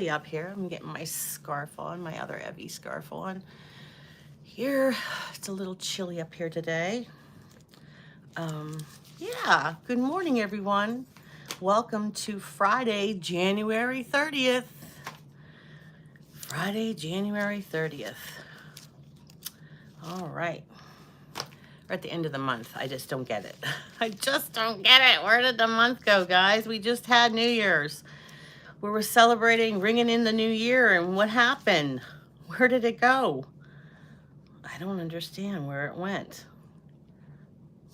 chilly up here. I'm getting my scarf on, my other Evie scarf on. Here, it's a little chilly up here today. Um, yeah, good morning, everyone. Welcome to Friday, January 30th. Friday, January 30th. All right. We're at the end of the month. I just don't get it. I just don't get it. Where did the month go, guys? We just had New Year's. We were celebrating ringing in the new year, and what happened? Where did it go? I don't understand where it went.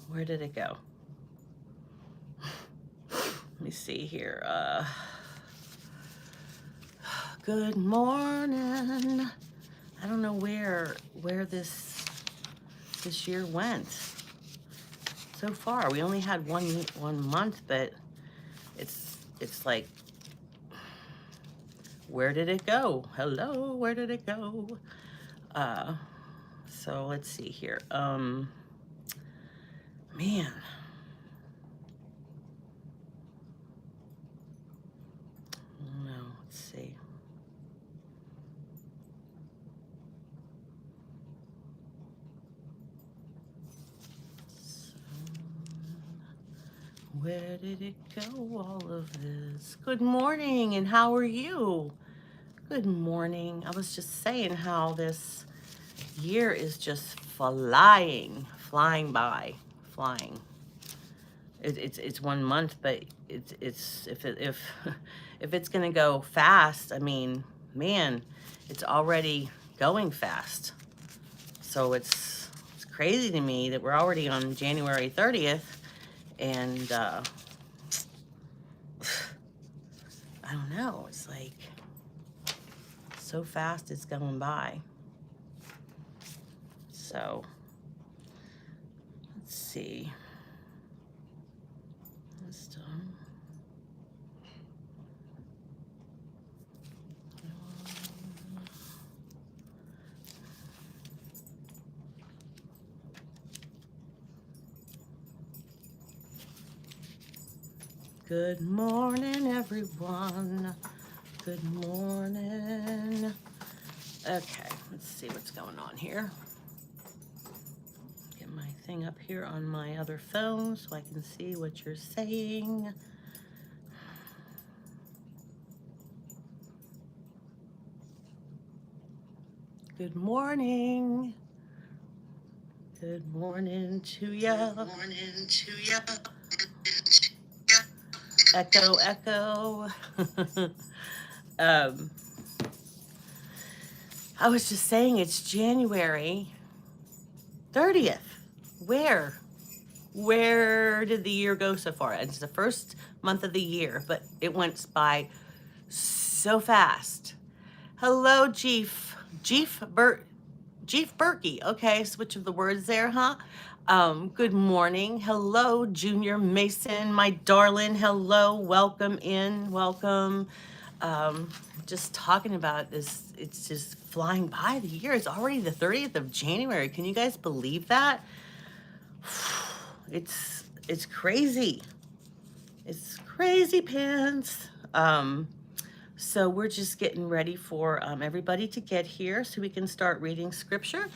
Where did it go? Let me see here. Good morning. I don't know where this year went. So far, we only had one month, but it's like, where did it go? Hello, where did it go? So let's see here. Man. No, let's see. So, where did it go, all of this? Good morning, and how are you? Good morning. I was just saying how this year is just flying by, flying. It's 1 month, but it's if if it's gonna go fast, I mean, man, it's already going fast. So it's crazy to me that we're already on January 30th, and I don't know. It's like so fast it's going by. So let's see. This done. Good morning, everyone. Good morning. Okay, let's see what's going on here. Get my thing up here on my other phone so I can see what you're saying. Good morning. Good morning to ya. Good morning to ya. Echo, echo. I was just saying it's January 30th. Where did the year go so far? It's the first month of the year, but it went by so fast. Hello, Jeef Berkey. Okay, switch of the words there, huh? Good morning. Hello, Junior Mason, my darling. Hello, welcome in, welcome. Just talking about this, it's just flying by the year. It's already the 30th of January. Can you guys believe that? It's crazy. It's crazy pants. So we're just getting ready for everybody to get here so we can start reading scripture.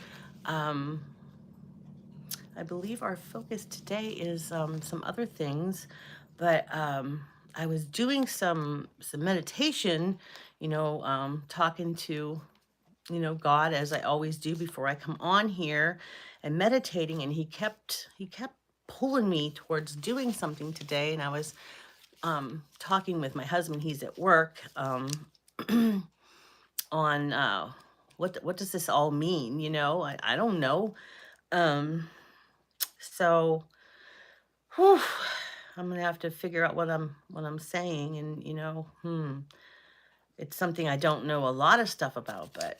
I believe our focus today is some other things, but I was doing some meditation, talking to, God, as I always do before I come on here and meditating, and he kept pulling me towards doing something today, and I was talking with my husband. He's at work on what does this all mean? I don't know. So whew, I'm gonna have to figure out what I'm saying, and it's something I don't know a lot of stuff about, but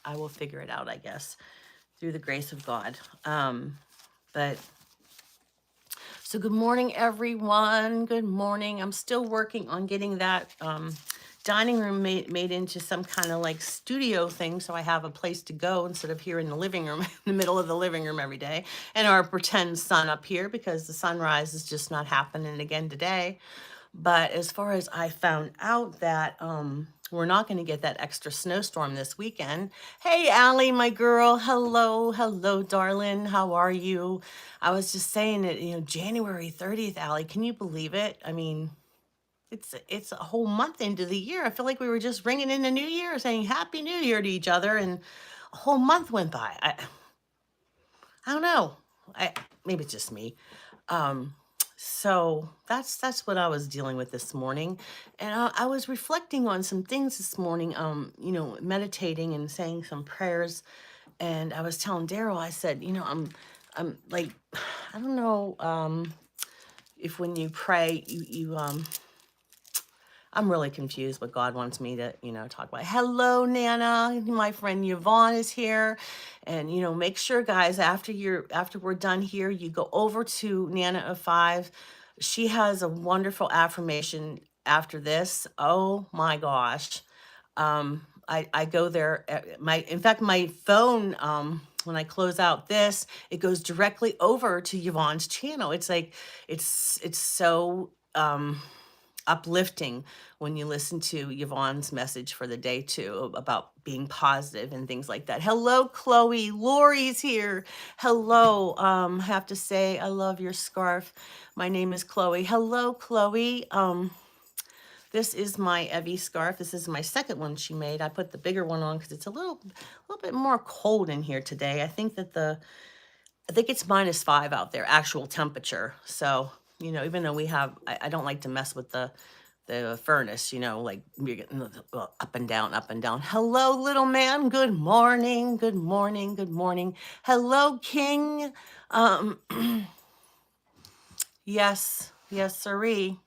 I will figure it out, I guess, through the grace of God. But so good morning, everyone. Good morning. I'm still working on getting that dining room made into some kind of like studio thing, so I have a place to go instead of here in the living room, in the middle of the living room every day, and our pretend sun up here because the sunrise is just not happening again today. But as far as I found out that we're not going to get that extra snowstorm this weekend. Hey, Allie, my girl. Hello, hello, darling. How are you? I was just saying that, January 30th, Allie, can you believe it? I mean, it's a whole month into the year. I feel like we were just ringing in the new year saying Happy New Year to each other, and a whole month went by. I don't know. Maybe it's just me. Um, so that's what I was dealing with this morning, and I was reflecting on some things this morning. Meditating and saying some prayers, and I was telling Daryl, I said, I'm like, I don't know, if when you pray, I'm really confused what God wants me to, talk about. Hello, Nana. My friend Yvonne is here. And, make sure, guys, after we're done here, you go over to Nana of Five. She has a wonderful affirmation after this. Oh my gosh. I go there in fact, my phone, when I close out this, it goes directly over to Yvonne's channel. It's like, it's so, uplifting when you listen to Yvonne's message for the day too, about being positive and things like that. Hello, Chloe. Lori's here. Hello. I have to say, I love your scarf. My name is Chloe. Hello, Chloe. This is my Evie scarf. This is my second one she made. I put the bigger one on because it's a little bit more cold in here today. I think it's -5 out there, actual temperature. So, even though I don't like to mess with the furnace, like you're getting up and down, up and down. Hello, little man. Good morning. Good morning. Good morning. Hello, King. Um, yes, sirree.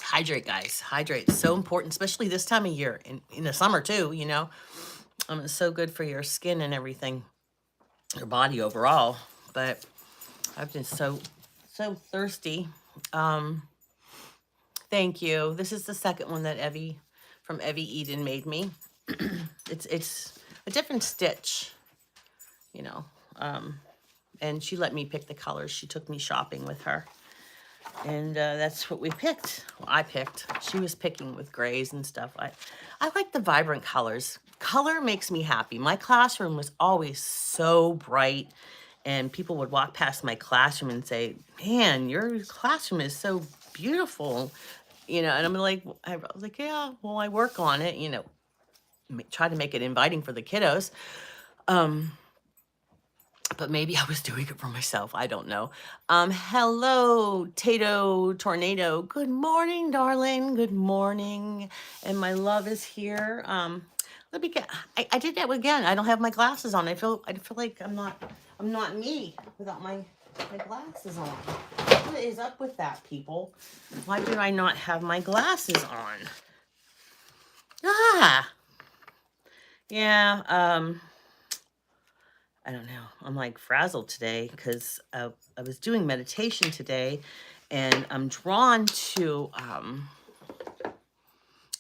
Hydrate, guys. Hydrate. So important, especially this time of year, in the summer too, It's so good for your skin and everything, your body overall. But I've been so thirsty. Thank you. This is the second one that Evie from Evie Eden made me. It's a different stitch, you know. And she let me pick the colors. She took me shopping with her. And that's what we picked. Well, I picked. She was picking with grays and stuff. I like the vibrant colors. Color makes me happy. My classroom was always so bright, and people would walk past my classroom and say, "Man, your classroom is so beautiful." And I'm like, I was like, "Yeah, well, I work on it, try to make it inviting for the kiddos." But maybe I was doing it for myself. I don't know. Hello, Tato Tornado. Good morning, darling. Good morning. And my love is here. Let me get. I did that again. I don't have my glasses on. I feel like I'm not me without my glasses on. What is up with that, people? Why do I not have my glasses on? Yeah. I don't know. I'm like frazzled today because I was doing meditation today, and I'm drawn to,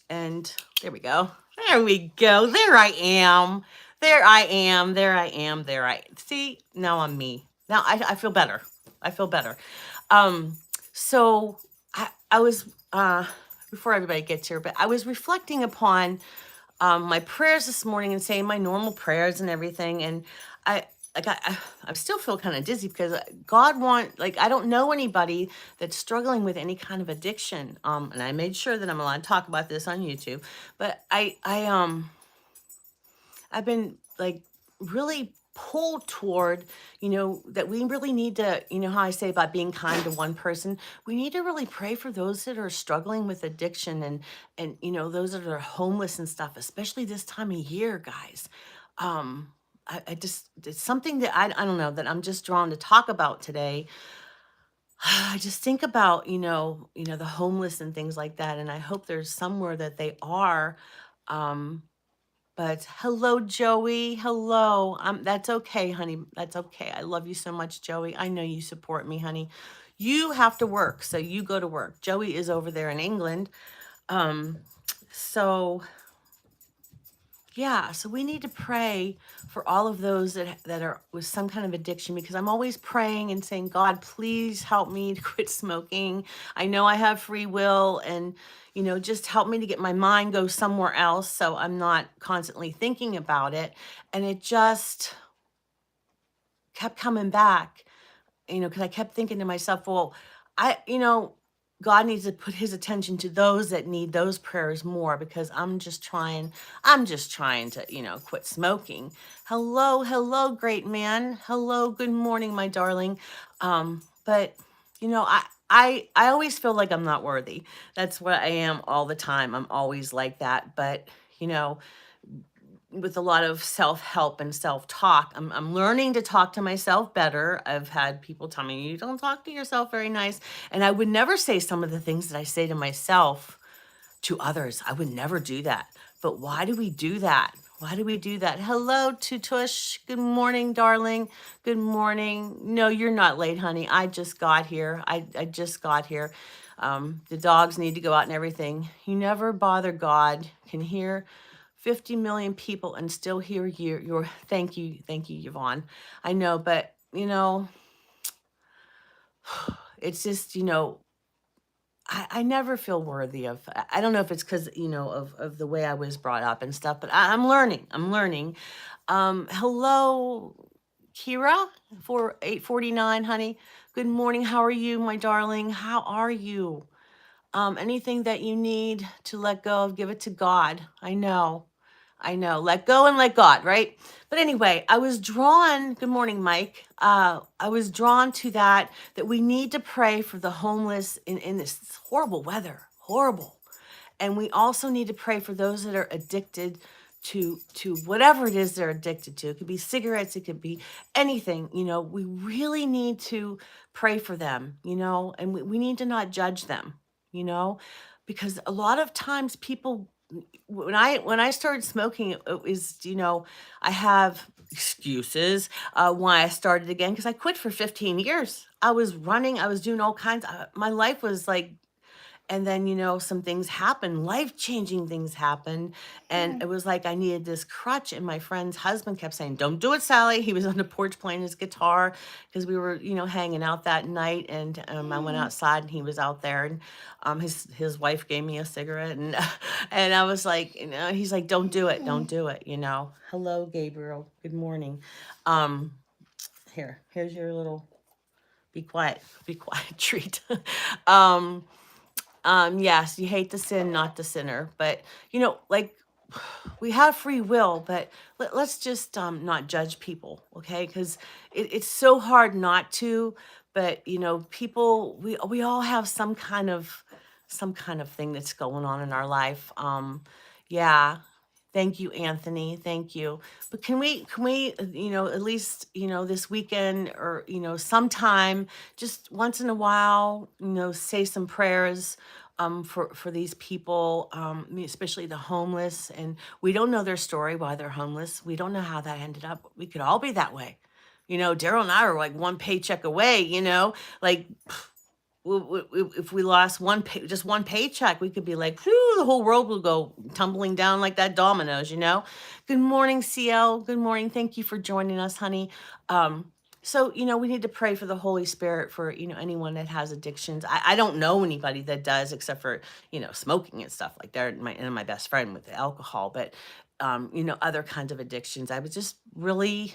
and there we go. There we go. There I am. See, now I'm me. Now I feel better. I feel better. So I was, before everybody gets here, but I was reflecting upon my prayers this morning and saying my normal prayers and everything. And I still feel kind of dizzy because I don't know anybody that's struggling with any kind of addiction. And I made sure that I'm allowed to talk about this on YouTube, but I've been like really pulled toward, that we really need to, how I say about being kind to one person, we need to really pray for those that are struggling with addiction, and those that are homeless and stuff, especially this time of year, guys. I just, it's something that I don't know, that I'm just drawn to talk about today. I just think about, the homeless and things like that, and I hope there's somewhere that they are. But hello, Joey. Hello. That's okay, honey. That's okay. I love you so much, Joey. I know you support me, honey. You have to work, so you go to work. Joey is over there in England. So Yeah, so we need to pray for all of those that are with some kind of addiction, because I'm always praying and saying, God, please help me to quit smoking. I know I have free will, and just help me to get my mind go somewhere else so I'm not constantly thinking about it. And it just kept coming back, because I kept thinking to myself, well, I, you know, God needs to put his attention to those that need those prayers more, because I'm just trying to, quit smoking. Hello, hello, great man. Hello, good morning, my darling. But I always feel like I'm not worthy. That's what I am all the time. I'm always like that. But, you know, with a lot of self-help and self-talk. I'm learning to talk to myself better. I've had people tell me, you don't talk to yourself very nice. And I would never say some of the things that I say to myself to others. I would never do that. But why do we do that? Why do we do that? Hello, Tutush. Good morning, darling. Good morning. No, you're not late, honey. I just got here. I just got here. The dogs need to go out and everything. You never bother God. Can hear 50 million people and still hear your thank you, Yvonne. I know, but it's just, I never feel worthy of. I don't know if it's because of the way I was brought up and stuff, but I'm learning. I'm learning. Hello, Kira, for 849, honey. Good morning. How are you, my darling? How are you? Anything that you need to let go of, give it to God. I know. I know. Let go and let God, right? But anyway, I was drawn, good morning, Mike. I was drawn to that we need to pray for the homeless in this horrible weather. Horrible. And we also need to pray for those that are addicted to whatever it is they're addicted to. It could be cigarettes, it could be anything. We really need to pray for them, and we need to not judge them, you know, because a lot of times people, when I started smoking, it was, I have excuses why I started again, because I quit for 15 years. I was running, I was doing all kinds. My life was like, and then, some things happened, life-changing things happened. And it was like I needed this crutch. And my friend's husband kept saying, don't do it, Sally. He was on the porch playing his guitar because we were, hanging out that night. And I went outside and he was out there. And his wife gave me a cigarette. And and I was like, he's like, don't do it. Don't do it. Hello, Gabriel. Good morning. Um, here's your little be quiet treat. um, yes, you hate the sin, not the sinner. But, like, we have free will, but let's just not judge people, okay? Because it's so hard not to. But, people, we all have some kind of thing that's going on in our life. Yeah. Thank you, Anthony. Thank you. But can we, at least, this weekend, or, sometime, just once in a while, say some prayers for these people, especially the homeless. And we don't know their story, why they're homeless. We don't know how that ended up. We could all be that way. Daryl and I are like one paycheck away, like if we lost just one paycheck, we could be like, whew, the whole world will go tumbling down like that dominoes. Good morning, CL. Good morning. Thank you for joining us, honey. So, we need to pray for the Holy Spirit for, anyone that has addictions. I don't know anybody that does, except for, smoking and stuff like that. And my best friend with the alcohol, but, other kinds of addictions. I was just really,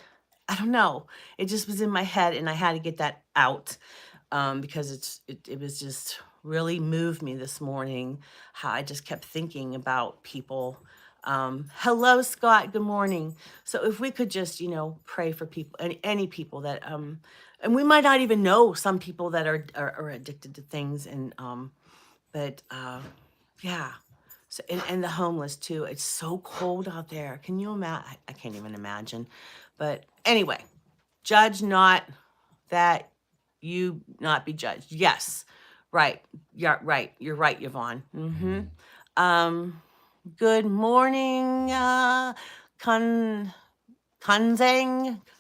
I don't know. It just was in my head and I had to get that out, because it was just really moved me this morning, how I just kept thinking about people. Hello, Scott. Good morning. So if we could just, pray for people, any people that, and we might not even know some people that are addicted to things, and but yeah. So and the homeless too. It's so cold out there. Can you imagine? I can't even imagine. But anyway, judge not, that you not be judged. Yes. Right. Yeah, right. You're right, Yvonne. Um, good morning, Kanzang.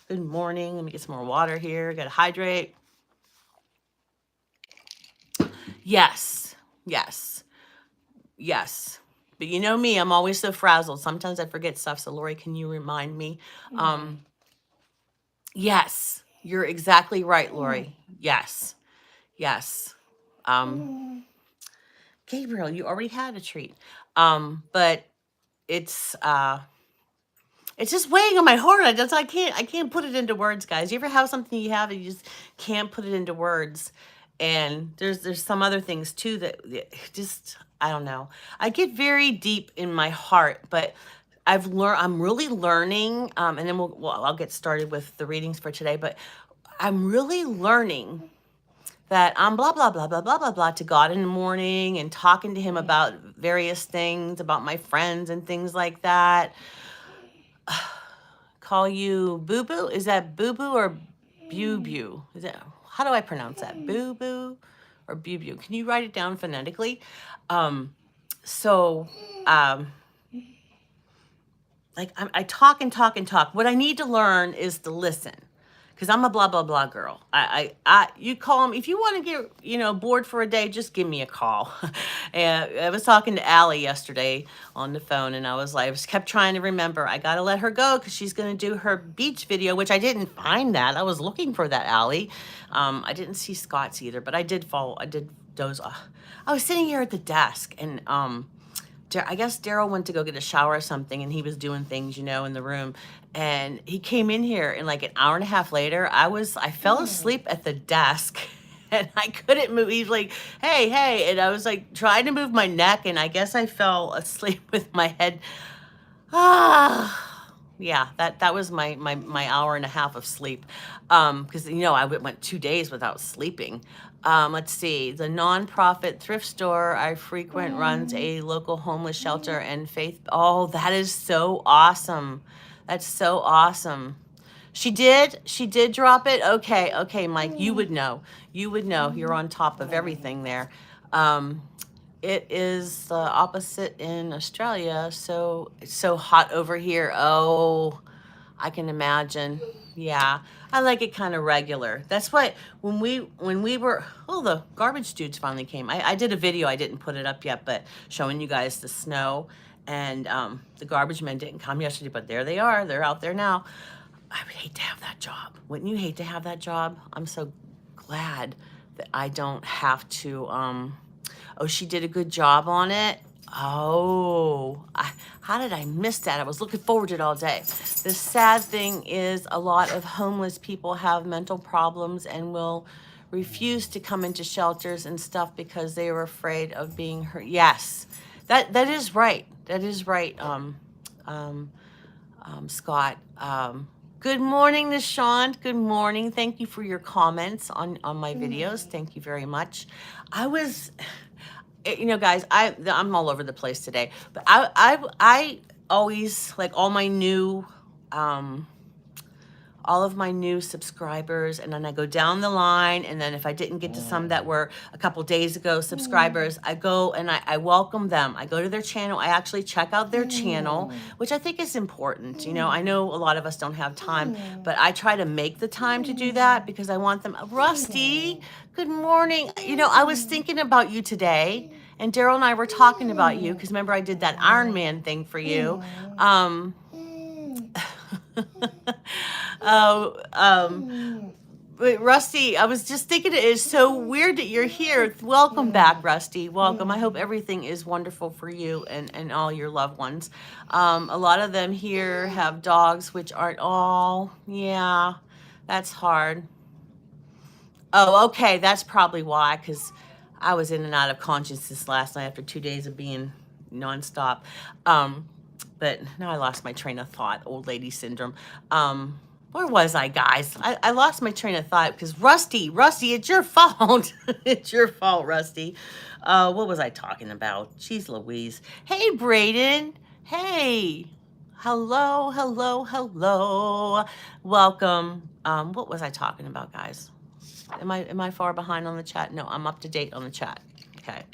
Good morning. Let me get some more water here. Gotta hydrate. Yes. Yes. Yes. But you know me, I'm always so frazzled. Sometimes I forget stuff. So Lori, can you remind me? Yes, you're exactly right, Lori. Yes, yes. Gabriel, you already had a treat. But it's it's just weighing on my heart. I can't put it into words, guys. You ever have something you have and you just can't put it into words? And there's some other things too that just, I don't know. I get very deep in my heart, but I'm really learning, and then I'll get started with the readings for today, but I'm really learning that I'm blah, blah, blah, blah, blah, blah, blah to God in the morning and talking to him about various things, about my friends and things like that. Call you Boo Boo? Is that Boo Boo or Bew Bew? Is that, how do I pronounce that? Boo Boo or Bew Bew? Can you write it down phonetically? So, like I talk and talk and talk. What I need to learn is to listen, because I'm a blah blah blah girl. You call them if you want to get bored for a day. Just give me a call. And I was talking to Allie yesterday on the phone, and I was kept trying to remember. I gotta let her go because she's gonna do her beach video, which I didn't find that. I was looking for that, Allie. I didn't see Scott's either, but I did doze off. I was sitting here at the desk, and I guess Daryl went to go get a shower or something, and he was doing things, in the room. And he came in here, and like an hour and a half later, I fell asleep at the desk, and I couldn't move. He's like, "Hey, hey," and I was like trying to move my neck, and I guess I fell asleep with my head. Yeah, that was my hour and a half of sleep, because I went 2 days without sleeping. Let's see, the nonprofit thrift store I frequent runs a local homeless shelter and faith. Oh, that is so awesome. That's so awesome. She did drop it. Okay, Mike, you would know. You're on top of everything there. It is the opposite in Australia, so it's so hot over here. Oh, I can imagine. Yeah, I like it kind of regular. That's what when we were. Oh, the garbage dudes finally came. I did a video. I didn't put it up yet, but showing you guys the snow, and the garbage men didn't come yesterday, but there they are. They're out there now. I would hate to have that job. Wouldn't you hate to have that job? I'm so glad that I don't have to. Oh, she did a good job on it. Oh, how did I miss that? I was looking forward to it all day. The sad thing is a lot of homeless people have mental problems and will refuse to come into shelters and stuff because they were afraid of being hurt. Yes, that is right. That is right, Scott. Good morning, Nishant. Good morning. Thank you for your comments on my videos. Thank you very much. Guys, I'm all over the place today, but I always like all of my new subscribers, and then I go down the line, and then if I didn't get to some that were a couple days ago subscribers, I go and I welcome them. I go to their channel. I actually check out their channel, which I think is important. I know a lot of us don't have time, but I try to make the time to do that because I want them. Rusty, good morning. I was thinking about you today, and Daryl and I were talking about you because remember I did that Iron Man thing for you. But Rusty, I was just thinking it is so weird that you're here. Welcome back, Rusty. Welcome. I hope everything is wonderful for you and all your loved ones. A lot of them here have dogs, which aren't all. Yeah, that's hard. Oh, okay. That's probably why, because I was in and out of consciousness last night after 2 days of being nonstop. But now I lost my train of thought, old lady syndrome. Where was I, guys? I lost my train of thought because Rusty, it's your fault. It's your fault, Rusty. What was I talking about? Jeez Louise. Hey, Brayden. Hey. Hello. Welcome. What was I talking about, guys? Am I far behind on the chat? No, I'm up to date on the chat. Okay.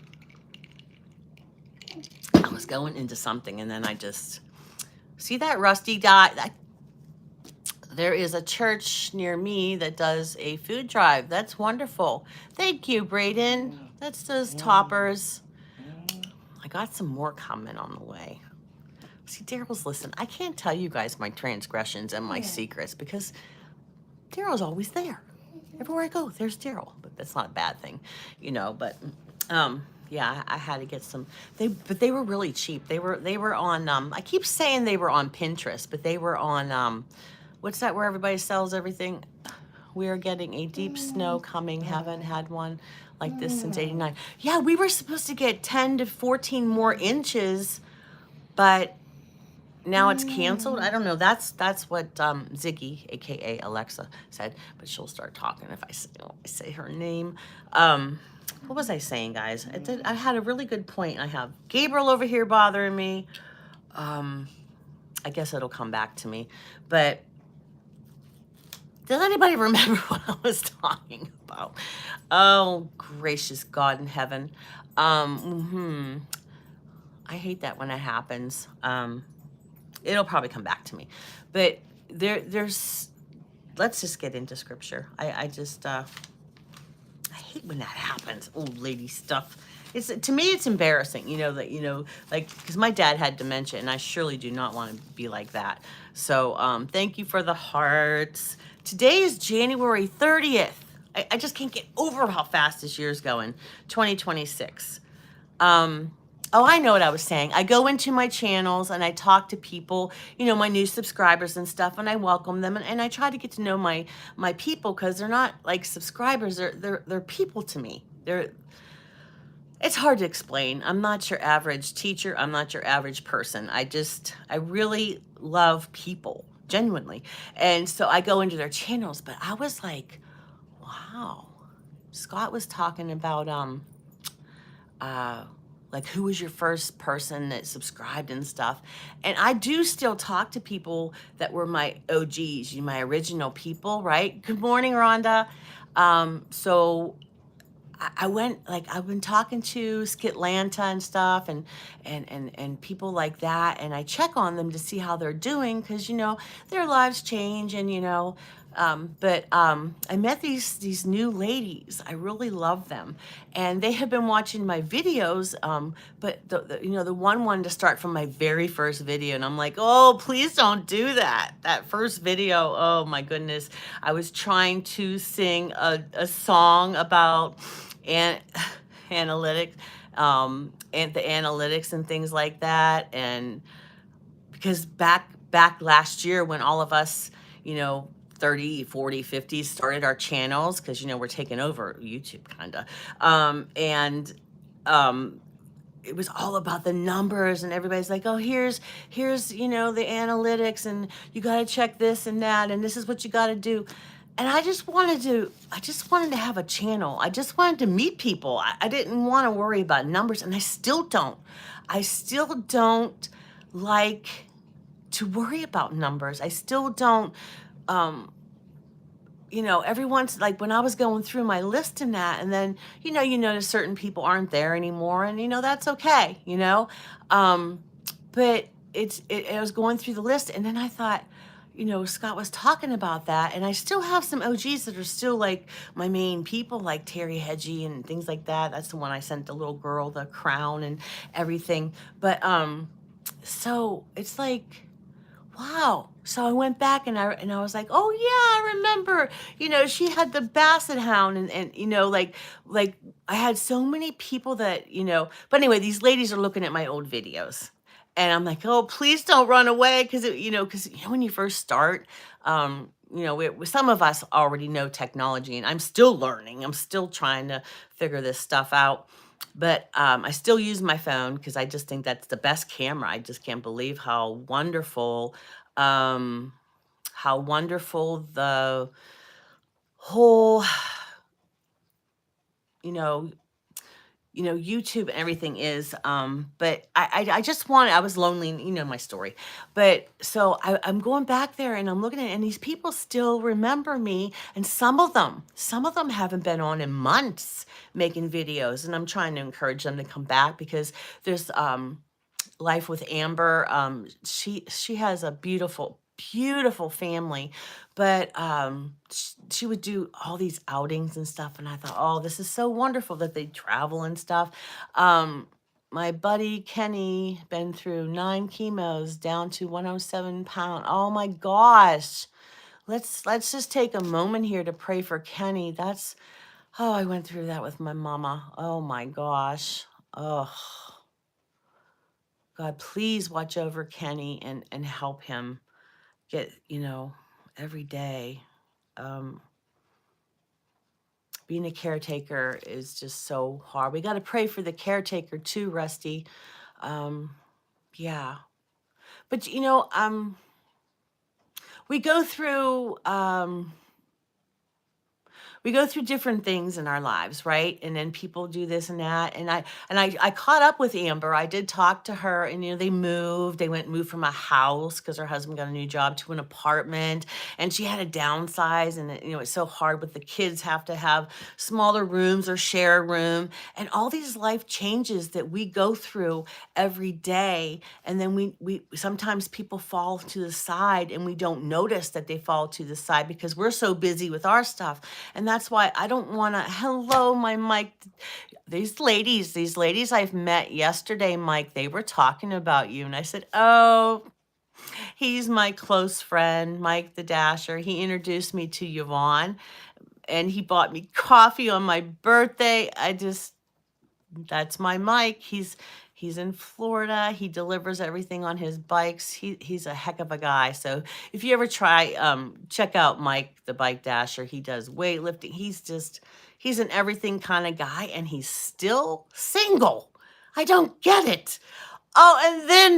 I was going into something and then I just see that Rusty dot. There is a church near me that does a food drive. That's wonderful. Thank you, Brayden. That's those toppers. I got some more coming on the way. See, Daryl's listen. I can't tell you guys my transgressions and my secrets because Daryl's always there. Everywhere I go, there's Daryl. But that's not a bad thing, But yeah, I had to get some. But they were really cheap. They were on. I keep saying they were on Pinterest, but they were on. What's that where everybody sells everything? We are getting a deep snow coming. Haven't had one like this since '89. Yeah, we were supposed to get 10 to 14 more inches, but now it's canceled. I don't know. That's what Ziggy, aka Alexa, said. But she'll start talking if I say her name. What was I saying, guys? I had a really good point. I have Gabriel over here bothering me. I guess it'll come back to me. But does anybody remember what I was talking about? Oh, gracious God in heaven. I hate that when it happens. It'll probably come back to me. But there's, let's just get into scripture. I hate when that happens. Old lady stuff. To me, it's embarrassing, because my dad had dementia, and I surely do not want to be like that. So thank you for the hearts. Today is January 30th. I just can't get over how fast this year's going. 2026. Oh, I know what I was saying. I go into my channels and I talk to people, my new subscribers and stuff, and I welcome them, and I try to get to know my people, because they're not like subscribers, they're people to me. It's hard to explain. I'm not your average teacher. I'm not your average person. I really love people, genuinely. And so I go into their channels, but I was like, wow. Scott was talking about like who was your first person that subscribed and stuff. And I do still talk to people that were my OGs, my original people, right? Good morning, Rhonda. So I went, like, I've been talking to Skitlanta and stuff, and people like that, and I check on them to see how they're doing, because their lives change, and but I met these new ladies. I really love them, and they have been watching my videos. But the one wanted to start from my very first video, and I'm like, oh, please don't do that. That first video, oh my goodness, I was trying to sing a song about and analytics, and the analytics and things like that, and because back last year when all of us, 30, 40, 50 started our channels, because we're taking over YouTube, kind of, and it was all about the numbers, and everybody's like, oh, here's the analytics, and you got to check this and that, and this is what you got to do. And I just wanted to have a channel. I just wanted to meet people. I didn't want to worry about numbers, and I still don't like to worry about numbers. I still don't, everyone's like, when I was going through my list and that, and then, you notice certain people aren't there anymore, and, that's okay, but I was going through the list, and then I thought, Scott was talking about that, and I still have some OGs that are still like my main people, like Terry Hedgie and things like that. That's the one I sent the little girl the crown and everything. But so it's like, wow. So I went back, and I was like, oh yeah, I remember. She had the Basset Hound, and like I had so many people that But anyway, these ladies are looking at my old videos. And I'm like, oh, please don't run away, because when you first start, some of us already know technology, and I'm still learning. I'm still trying to figure this stuff out. But I still use my phone, because I just think that's the best camera. I just can't believe how wonderful the whole, YouTube and everything is. But I just wanted, I was lonely, my story. But so I'm going back there, and I'm looking at it, and these people still remember me. And some of them haven't been on in months making videos. And I'm trying to encourage them to come back, because there's Life with Amber. She has a beautiful family, but she would do all these outings and stuff, and I thought, oh, this is so wonderful that they travel and stuff. my buddy Kenny been through 9 chemos, down to 107 pound. Oh my gosh. Let's just take a moment here to pray for Kenny. That's oh, I went through that with my mama. Oh my gosh. Oh, God, please watch over Kenny and help him get, every day. Um, being a caretaker is just so hard. We got to pray for the caretaker too, Rusty. Um, yeah. But we go through different things in our lives, right? And then people do this and that. And I caught up with Amber. I did talk to her, and they moved. They moved from a house because her husband got a new job to an apartment, and she had to downsize. And it's so hard with the kids have to have smaller rooms or share a room, and all these life changes that we go through every day. And then we sometimes people fall to the side, and we don't notice that they fall to the side because we're so busy with our stuff. And that's why I don't want to. Hello, my Mike. These ladies I've met yesterday, Mike, they were talking about you. And I said, oh, he's my close friend, Mike the Dasher. He introduced me to Yvonne, and he bought me coffee on my birthday. That's my Mike. He's in Florida. He delivers everything on his bikes. He's a heck of a guy. So if you ever try, check out Mike the Bike Dasher. He does weightlifting. He's an everything kind of guy, and he's still single. I don't get it. Oh, and then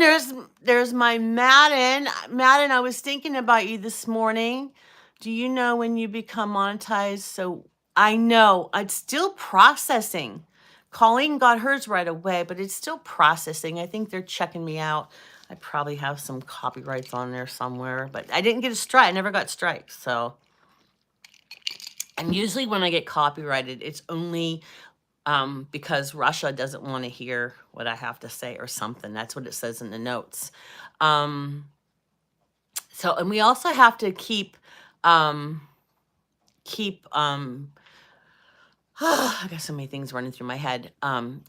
there's my Madden. Madden, I was thinking about you this morning. Do you know when you become monetized? So I know it's still processing. Colleen got hers right away, but it's still processing. I think they're checking me out. I probably have some copyrights on there somewhere, but I didn't get a strike. I never got strikes. So, and usually when I get copyrighted, it's only because Russia doesn't want to hear what I have to say or something. That's what it says in the notes. And we also have to keep I got so many things running through my head.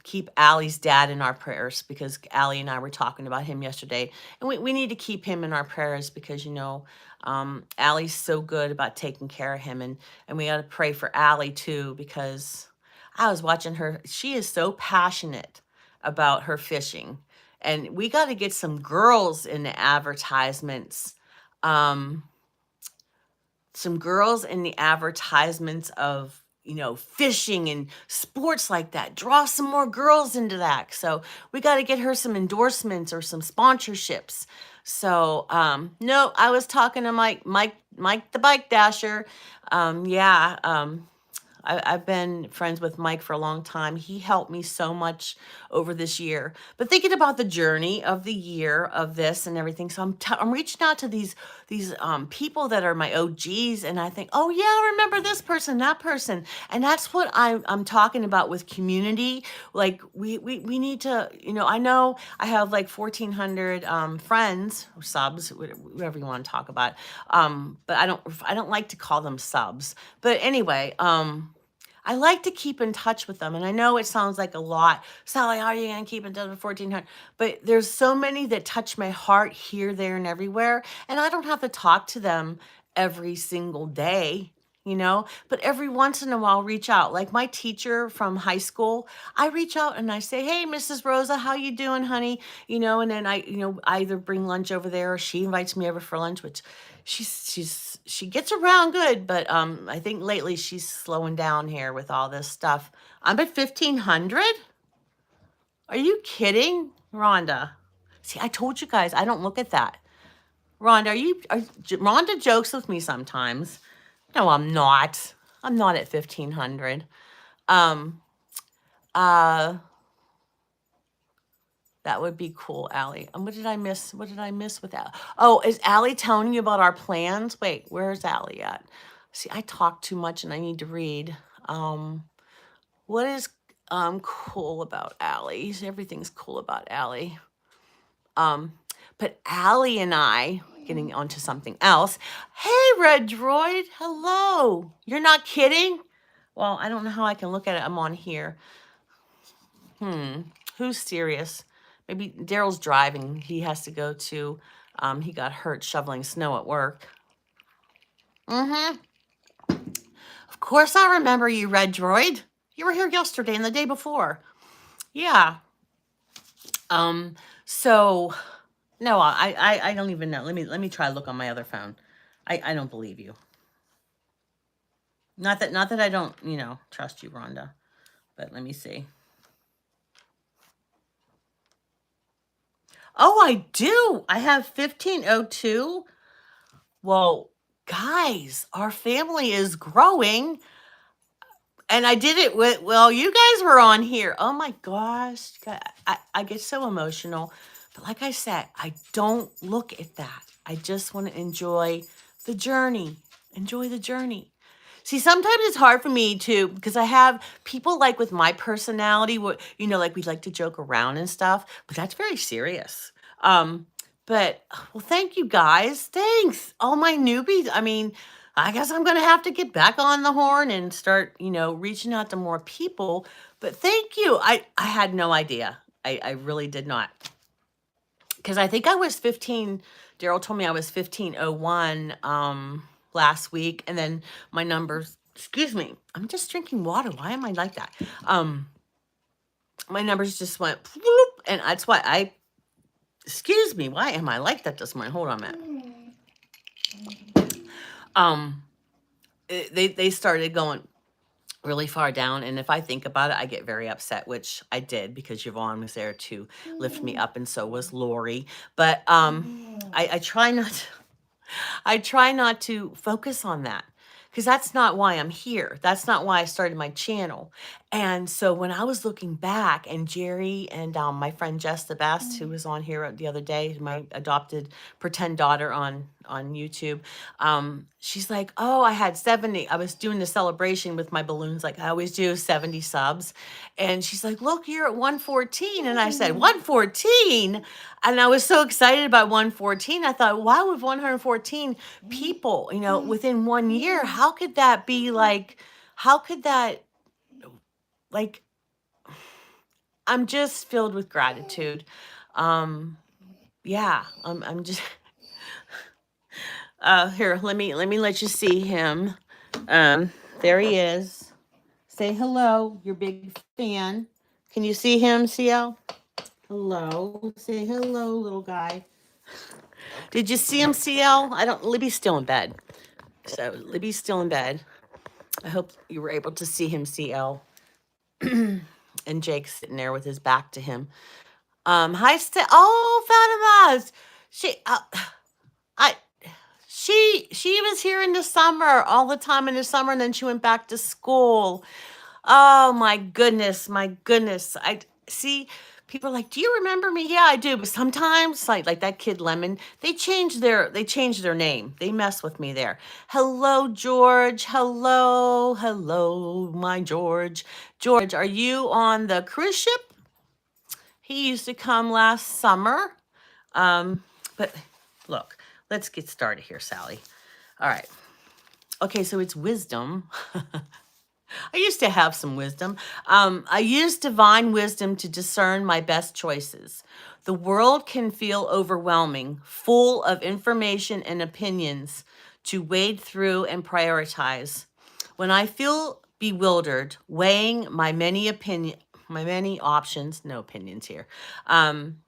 Keep Allie's dad in our prayers, because Allie and I were talking about him yesterday, and we need to keep him in our prayers because Allie's so good about taking care of him, and we got to pray for Allie too, because I was watching her. She is so passionate about her fishing, and we got to get some girls in the advertisements. Some girls in the advertisements of fishing and sports like that. Draw some more girls into that. So we got to get her some endorsements or some sponsorships. So no, I was talking to Mike the Bike Dasher. I've been friends with Mike for a long time. He helped me so much over this year. But thinking about the journey of the year of this and everything, so I'm reaching out to these people that are my OGs, and I think, oh yeah, I remember this person, that person, and that's what I'm talking about with community. Like we need to, I know I have like 1,400 friends or subs, whatever you want to talk about, but I don't like to call them subs. But anyway, I like to keep in touch with them. And I know it sounds like a lot. Sally, how are you going to keep in touch with 1,400? But there's so many that touch my heart here, there, and everywhere. And I don't have to talk to them every single day, but every once in a while reach out. Like my teacher from high school, I reach out and I say, hey, Mrs. Rosa, how you doing, honey? And then I either bring lunch over there, or she invites me over for lunch, which she gets around good, but I think lately she's slowing down here with all this stuff. I'm at 1,500. Are you kidding, Rhonda? See, I told you guys I don't look at that. Rhonda, Rhonda jokes with me sometimes. No, I'm not. I'm not at 1,500. That would be cool, Allie. And what did I miss? What did I miss with Allie? Oh, is Allie telling you about our plans? Wait, where's Allie at? See, I talk too much and I need to read. What is cool about Allie? Everything's cool about Allie. But Allie and I, getting onto something else. Hey, Red Droid. Hello. You're not kidding? Well, I don't know how I can look at it. I'm on here. Who's serious? Maybe Daryl's driving. He has to go to, he got hurt shoveling snow at work. Mm-hmm. Of course I remember you, Red Droid. You were here yesterday and the day before. Yeah. So no, I don't even know. Let me try to look on my other phone. I don't believe you. Not that I don't, trust you, Rhonda. But let me see. Oh, I do. I have 1502. Well, guys, our family is growing. And I did it with, well, you guys were on here. Oh my gosh. I get so emotional. But like I said, I don't look at that. I just want to enjoy the journey. Enjoy the journey. See, sometimes it's hard for me to, because I have people like with my personality, like we like to joke around and stuff, but that's very serious. But well, thank you guys. Thanks. All my newbies. I mean, I guess I'm going to have to get back on the horn and start, reaching out to more people. But thank you. I had no idea. I really did not. Because I think I was 15. Daryl told me I was 1501 last week. And then my numbers, excuse me, I'm just drinking water. Why am I like that? My numbers just went, whoop, and that's why excuse me, why am I like that this morning? Hold on a minute. They started going really far down, and if I think about it, I get very upset, which I did because Yvonne was there to lift me up, and so was Lori. But I try not to focus on that, because that's not why I'm here. That's not why I started my channel. And so when I was looking back, and Jerry and my friend Jess the Best, who was on here the other day, my adopted pretend daughter on YouTube, she's like, oh, I had 70. I was doing the celebration with my balloons like I always do, 70 subs. And she's like, look, you're at 114. And I said, 114? And I was so excited about 114. I thought, wow, with 114 people, within 1 year, how could that be like, I'm just filled with gratitude. Yeah, I'm just, here, let me let you see him. There he is. Say hello, your big fan. Can you see him, CL? Hello. Say hello, little guy. Did you see him, CL? Libby's still in bed. So Libby's still in bed. I hope you were able to see him, CL. And Jake's sitting there with his back to him. Hi, oh, Fatimaz. She was here in the summer, all the time in the summer, and then she went back to school. Oh my goodness, my goodness. I see people are like, do you remember me? Yeah, I do. But sometimes, like that kid Lemon, they change their name. They mess with me there. Hello, George. Hello, my George. George, are you on the cruise ship? He used to come last summer. But look, let's get started here, Sally. All right. Okay, so it's wisdom. I used to have some wisdom. I use divine wisdom to discern my best choices. The world can feel overwhelming, full of information and opinions to wade through and prioritize. When I feel bewildered, weighing my many options, no opinions here. When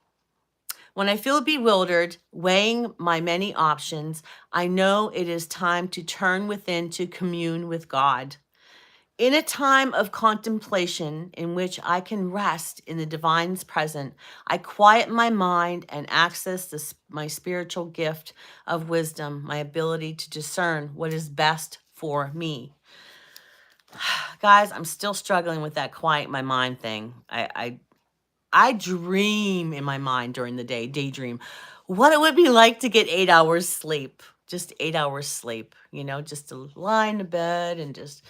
I feel bewildered, weighing my many options, I know it is time to turn within to commune with God. In a time of contemplation in which I can rest in the divine's presence, I quiet my mind and access my spiritual gift of wisdom, my ability to discern what is best for me. Guys, I'm still struggling with that quiet my mind thing. I dream in my mind during the day, daydream, what it would be like to get 8 hours sleep, just 8 hours sleep, just to lie in the bed and just...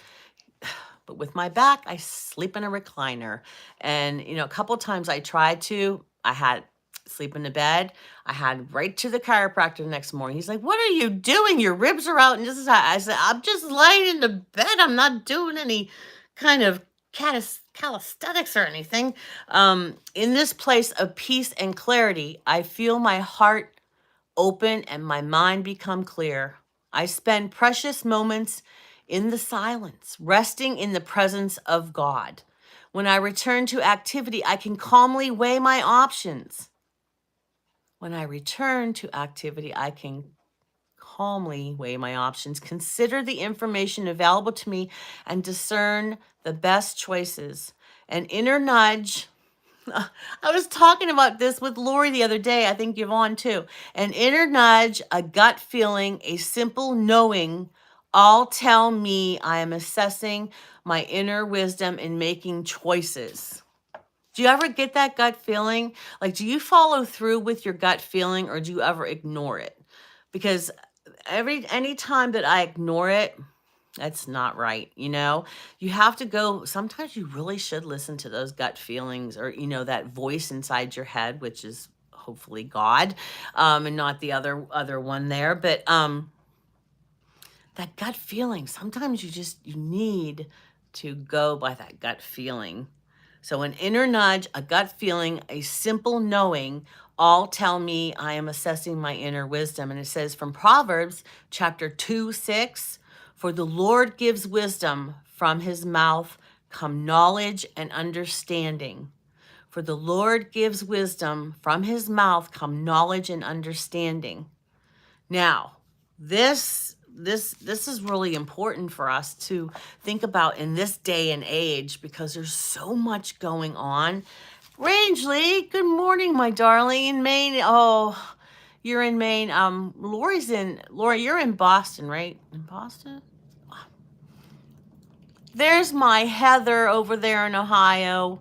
But with my back, I sleep in a recliner. And, a couple times I tried to, I had sleep in the bed. I had right to the chiropractor the next morning. He's like, what are you doing? Your ribs are out. And I said, I'm just lying in the bed. I'm not doing any kind of calisthenics or anything. In this place of peace and clarity, I feel my heart open and my mind become clear. I spend precious moments in the silence, resting in the presence of God. When I return to activity, I can calmly weigh my options. When I return to activity, I can calmly weigh my options, consider the information available to me, and discern the best choices. An inner nudge. I was talking about this with Lori the other day. I think Yvonne too. An inner nudge, a gut feeling, a simple knowing all tell me I am assessing my inner wisdom in making choices. Do you ever get that gut feeling? Like, do you follow through with your gut feeling or do you ever ignore it? Because any time that I ignore it, that's not right. You have to go. Sometimes you really should listen to those gut feelings or, that voice inside your head, which is hopefully God, and not the other one there. But that gut feeling, sometimes you need to go by that gut feeling. So an inner nudge, a gut feeling, a simple knowing all tell me I am assessing my inner wisdom. And it says from Proverbs chapter 2:6, for the Lord gives wisdom, from his mouth come knowledge and understanding. For the Lord gives wisdom, from his mouth come knowledge and understanding. Now, this is really important for us to think about in this day and age because there's so much going on. Rangeley, good morning, my darling. In Maine. Oh, you're in Maine. Lori, you're in Boston, right? In Boston? There's my Heather over there in Ohio.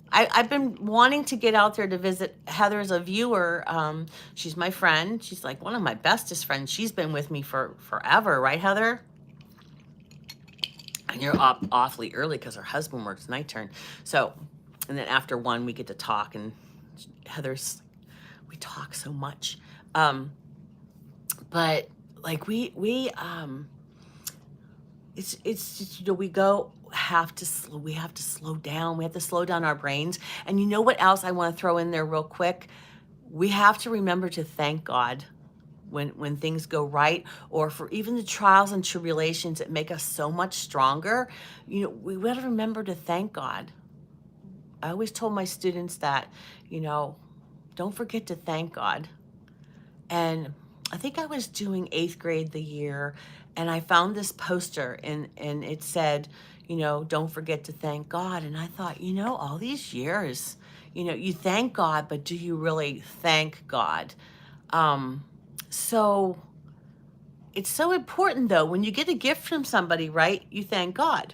I've been wanting to get out there to visit. Heather's a viewer. She's my friend. She's like one of my bestest friends. She's been with me for forever, right, Heather? And you're up awfully early because her husband works night turn. So, and then after 1, we get to talk. And we talk so much. But like it's just, we have to slow down. We have to slow down our brains. And you know what else I want to throw in there real quick? We have to remember to thank God when things go right, or for even the trials and tribulations that make us so much stronger. We got to remember to thank God. I always told my students that, don't forget to thank God. And I think I was doing 8th grade the year, and I found this poster, and it said, don't forget to thank God. And I thought, all these years, you thank God, but do you really thank God? So it's so important, though, when you get a gift from somebody, right? You thank God.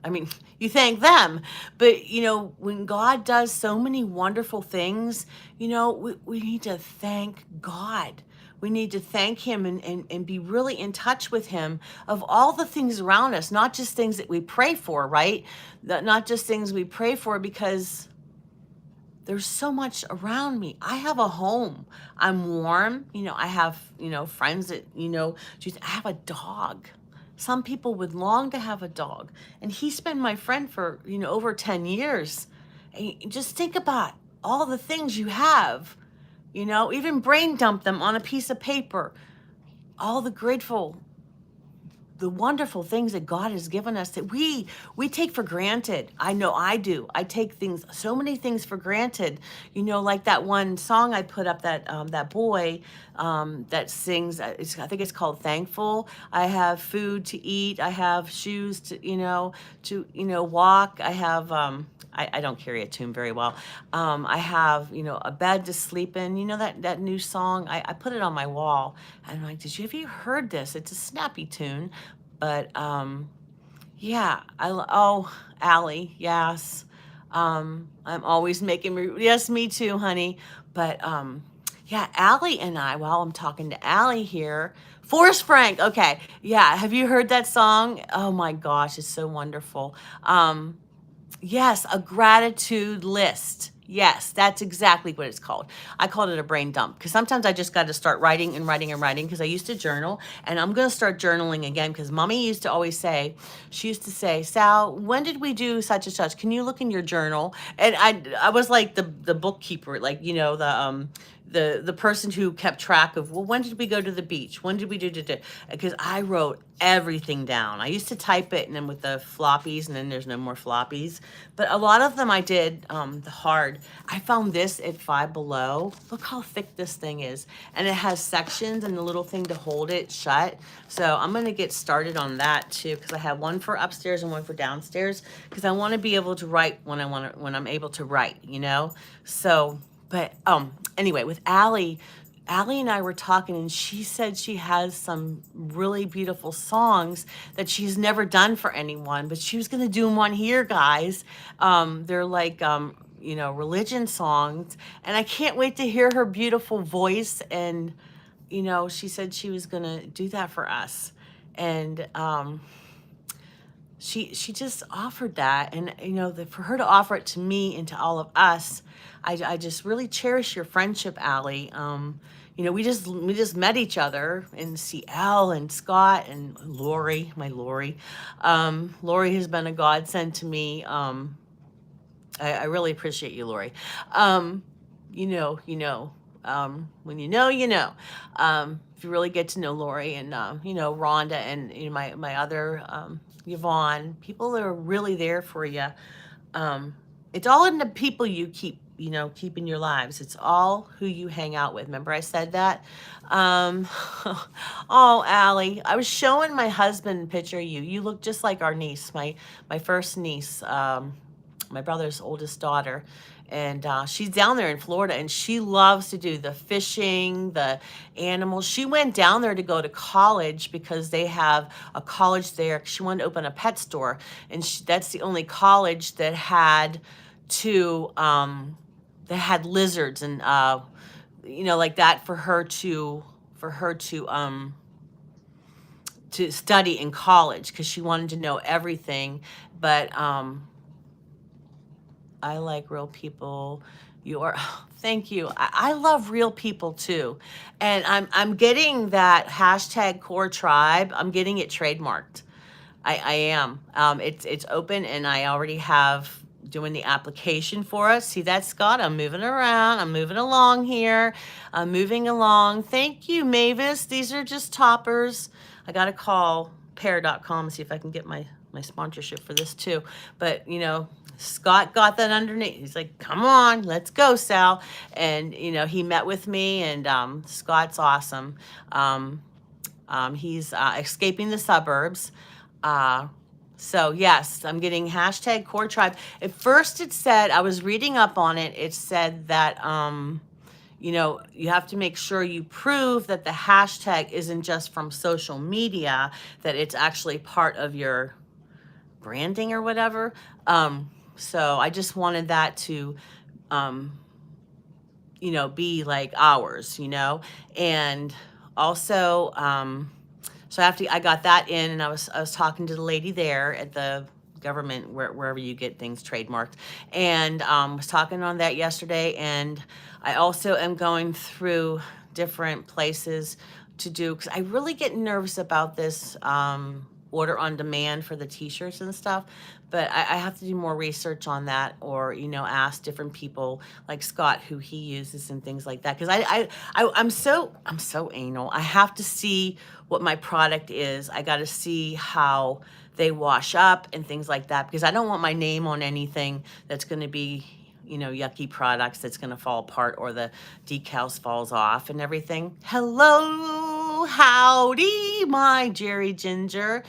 I mean, you thank them. But, when God does so many wonderful things, we need to thank God. We need to thank him and be really in touch with him of all the things around us, not just things that we pray for, right? Not just things we pray for, because there's so much around me. I have a home. I'm warm. I have, friends that, I have a dog. Some people would long to have a dog. And he's been my friend for, over 10 years. And just think about all the things you have, even brain dump them on a piece of paper. All the wonderful things that God has given us that we take for granted. I know I do. I take so many things for granted. Like that one song I put up, that boy that sings. I think it's called "Thankful." I have food to eat. I have shoes to walk. I have. I don't carry a tune very well. I have, a bed to sleep in. That new song, I put it on my wall. And I'm like, have you heard this? It's a snappy tune. But yeah, Allie, yes. I'm always yes, me too, honey. But yeah, Allie and while I'm talking to Allie here, Forrest Frank, okay. Yeah, have you heard that song? Oh my gosh, it's so wonderful. Yes, a gratitude list. Yes, that's exactly what it's called. I called it a brain dump because sometimes I just got to start writing and writing and writing because I used to journal, and I'm going to start journaling again because mommy used to always say, she used to say, Sal, when did we do such and such? Can you look in your journal? And I was like the bookkeeper, like, you know, the person who kept track of, well, when did we go to the beach? When did we do, because I wrote everything down. I used to type it and then with the floppies, and then there's no more floppies. But a lot of them I did the hard. I found this at Five Below. Look how thick this thing is. And it has sections and the little thing to hold it shut. So I'm gonna get started on that too, because I have one for upstairs and one for downstairs, because I want to be able to write when I'm able to write, you know? So, but anyway, with Allie and I were talking, and she said she has some really beautiful songs that she's never done for anyone, but she was going to do them on here, guys. They're like, you know, religion songs, and I can't wait to hear her beautiful voice. And, you know, she said she was going to do that for us. And, she just offered that, and you know, for her to offer it to me and to all of us, I just really cherish your friendship, Allie. You know, we just met each other in CL, and Scott and Lori, my Lori. Lori has been a godsend to me. I really appreciate you, Lori. Um, when you know, you know. If you really get to know Lori and you know, Rhonda, and you know, my other Yvonne, people that are really there for you. It's all in the people you keep, you know, keep in your lives. It's all who you hang out with. Remember I said that? Um, oh, Allie, I was showing my husband a picture of you. You look just like our niece, my first niece, my brother's oldest daughter. And she's down there in Florida, and she loves to do the fishing, the animals. She went down there to go to college because they have a college there. She wanted to open a pet store, and that's the only college that had lizards and you know, like that, to study in college, because she wanted to know everything. But I like real people. You are, thank you. I love real people too. And I'm getting that hashtag core tribe. I'm getting it trademarked. I am. It's open, and I already have doing the application for us. See that, Scott? I'm moving around. I'm moving along here. I'm moving along. Thank you, Mavis. These are just toppers. I got to call Pear.com and see if I can get my sponsorship for this too. But, you know, Scott got that underneath. He's like, come on, let's go, Sal. And, you know, he met with me, and Scott's awesome. He's escaping the suburbs. So yes, I'm getting hashtag core tribe. At first it said, I was reading up on it, it said that, you know, you have to make sure you prove that the hashtag isn't just from social media, that it's actually part of your branding or whatever. So I just wanted that to, you know, be like ours, you know, and also, so I got that in, and I was talking to the lady there at the government, wherever you get things trademarked, and was talking on that yesterday. And I also am going through different places to do, because I really get nervous about this order on demand for the t-shirts and stuff. But I have to do more research on that, or, you know, ask different people like Scott who he uses and things like that. Because I'm so anal. I have to see what my product is. I got to see how they wash up and things like that, because I don't want my name on anything that's going to be, you know, yucky products that's going to fall apart, or the decals falls off and everything. Hello, howdy, my Jerry Ginger.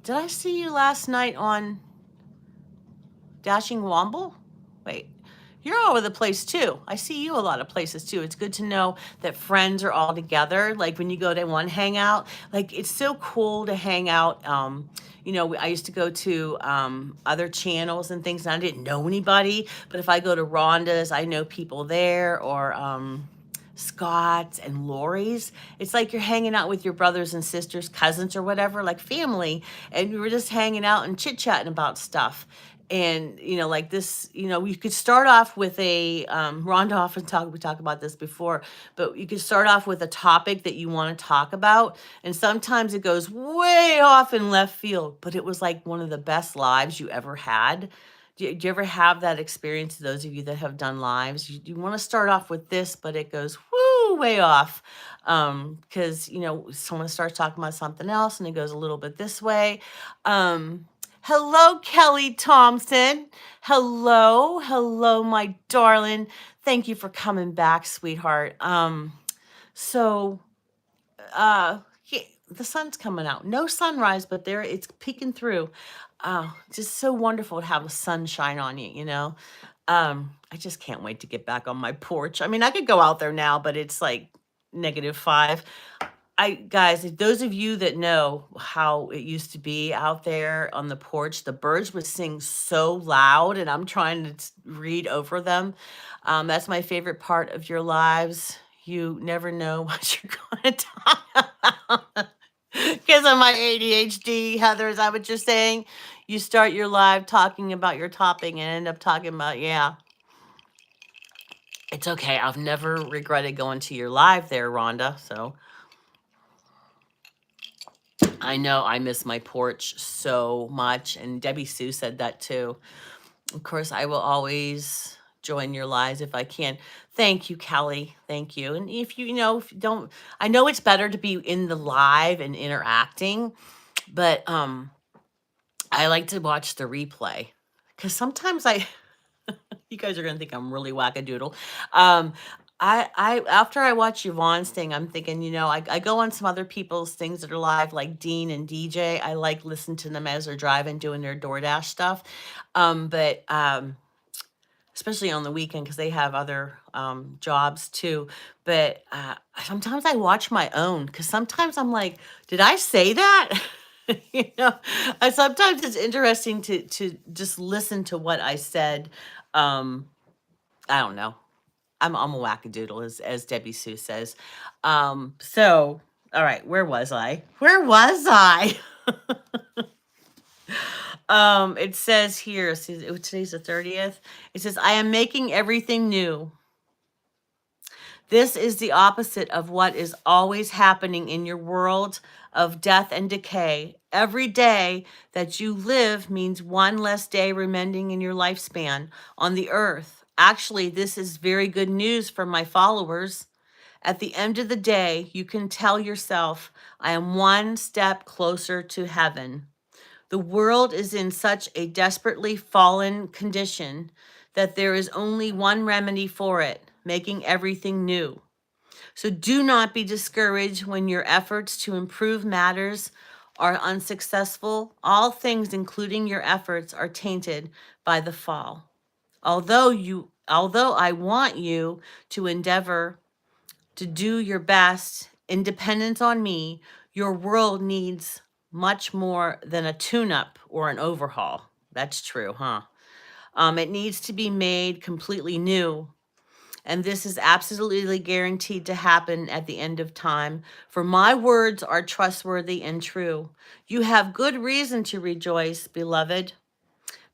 Did I see you last night on Dashing Womble? Wait, you're all over the place too. I see you a lot of places too. It's good to know that friends are all together. Like when you go to one hangout, like it's so cool to hang out. You know, I used to go to other channels and things, and I didn't know anybody. But if I go to Rhonda's, I know people there, or Scott's and Lori's. It's like you're hanging out with your brothers and sisters, cousins or whatever, like family, and we were just hanging out and chit-chatting about stuff. And like this, you could start off with a Rhonda often we talk about this before, but you could start off with a topic that you want to talk about, and sometimes it goes way off in left field, but it was like one of the best lives you ever had. Do you ever have that experience? Those of you that have done lives, you want to start off with this, but it goes whoo way off, because someone starts talking about something else and it goes a little bit this way. Hello, Kelly Thompson. Hello, my darling. Thank you for coming back, sweetheart. So, yeah, the sun's coming out. No sunrise, but there it's peeking through. Just so wonderful to have the sunshine on you. I just can't wait to get back on my porch. I mean, I could go out there now, but it's like -5. Guys, if those of you that know how it used to be out there on the porch, the birds would sing so loud, and I'm trying to read over them. That's my favorite part of your lives. You never know what you're going to talk about. Because of my ADHD, Heather, as I was just saying, you start your live talking about your topic and end up talking about, yeah. It's okay. I've never regretted going to your live there, Rhonda. So I know I miss my porch so much. And Debbie Sue said that too. Of course, I will always join your lives if I can. Thank you, Kelly. Thank you. And if you don't, I know it's better to be in the live and interacting, but I like to watch the replay because sometimes you guys are gonna think I'm really wackadoodle. I after I watch Yvonne's thing, I'm thinking, I go on some other people's things that are live, like Dean and DJ. I like listen to them as they're driving, doing their DoorDash stuff. But especially on the weekend because they have other jobs too. But sometimes I watch my own because sometimes I'm like, did I say that? you know, sometimes it's interesting to just listen to what I said. I don't know. I'm a wackadoodle, as Debbie Sue says. So, all right, where was I? Where was I? It says here, today's the 30th. It says, I am making everything new. This is the opposite of what is always happening in your world of death and decay. Every day that you live means one less day remaining in your lifespan on the earth. Actually, this is very good news for my followers. At the end of the day, you can tell yourself, I am one step closer to heaven. The world is in such a desperately fallen condition that there is only one remedy for it, making everything new. So do not be discouraged when your efforts to improve matters are unsuccessful. All things, including your efforts, are tainted by the fall. Although I want you to endeavor to do your best, independent on me, your world needs much more than a tune-up or an overhaul. That's true, huh? It needs to be made completely new. And this is absolutely guaranteed to happen at the end of time. For my words are trustworthy and true. You have good reason to rejoice, beloved,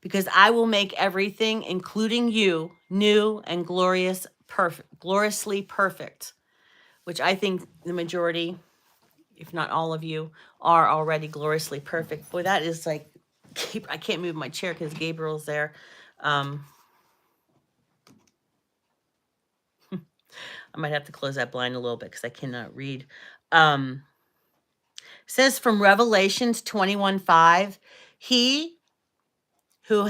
because I will make everything, including you, new and gloriously perfect, which I think the majority, if not all of you, are already gloriously perfect. Boy, that is like, I can't move my chair because Gabriel's there. I might have to close that blind a little bit because I cannot read. Says from Revelations 21:5, he who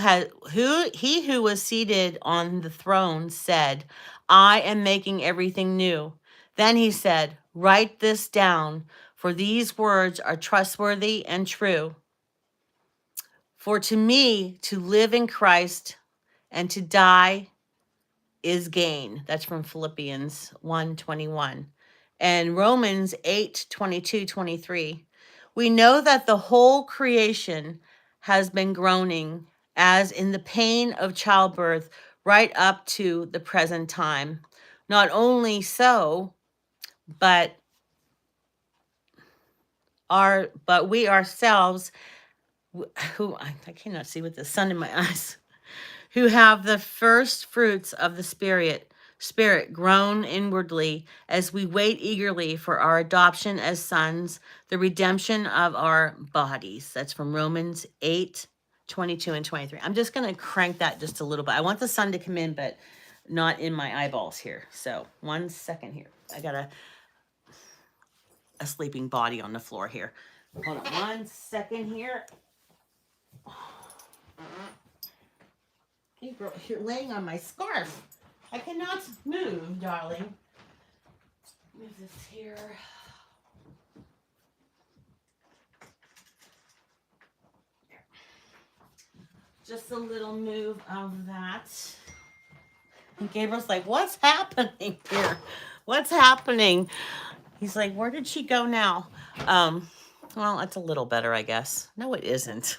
was seated on the throne said, I am making everything new. Then he said, write this down, for these words are trustworthy and true. For to me, to live in Christ and to die is gain. That's from Philippians 1:21. And Romans 8:22-23. We know that the whole creation has been groaning as in the pain of childbirth right up to the present time. Not only so, but we ourselves who I cannot see with the sun in my eyes, who have the first fruits of the Spirit grown inwardly as we wait eagerly for our adoption as sons, the redemption of our bodies. That's from Romans 8:22 and 23. I'm just going to crank that just a little bit. I want the sun to come in, but not in my eyeballs here. So 1 second here. I got a sleeping body on the floor here. Hold on 1 second here. April, you're laying on my scarf. I cannot move, darling. Move this here. There. Just a little move of that. And Gabriel's like, what's happening here? What's happening? He's like, where did she go now? Well, it's a little better, I guess. No, it isn't.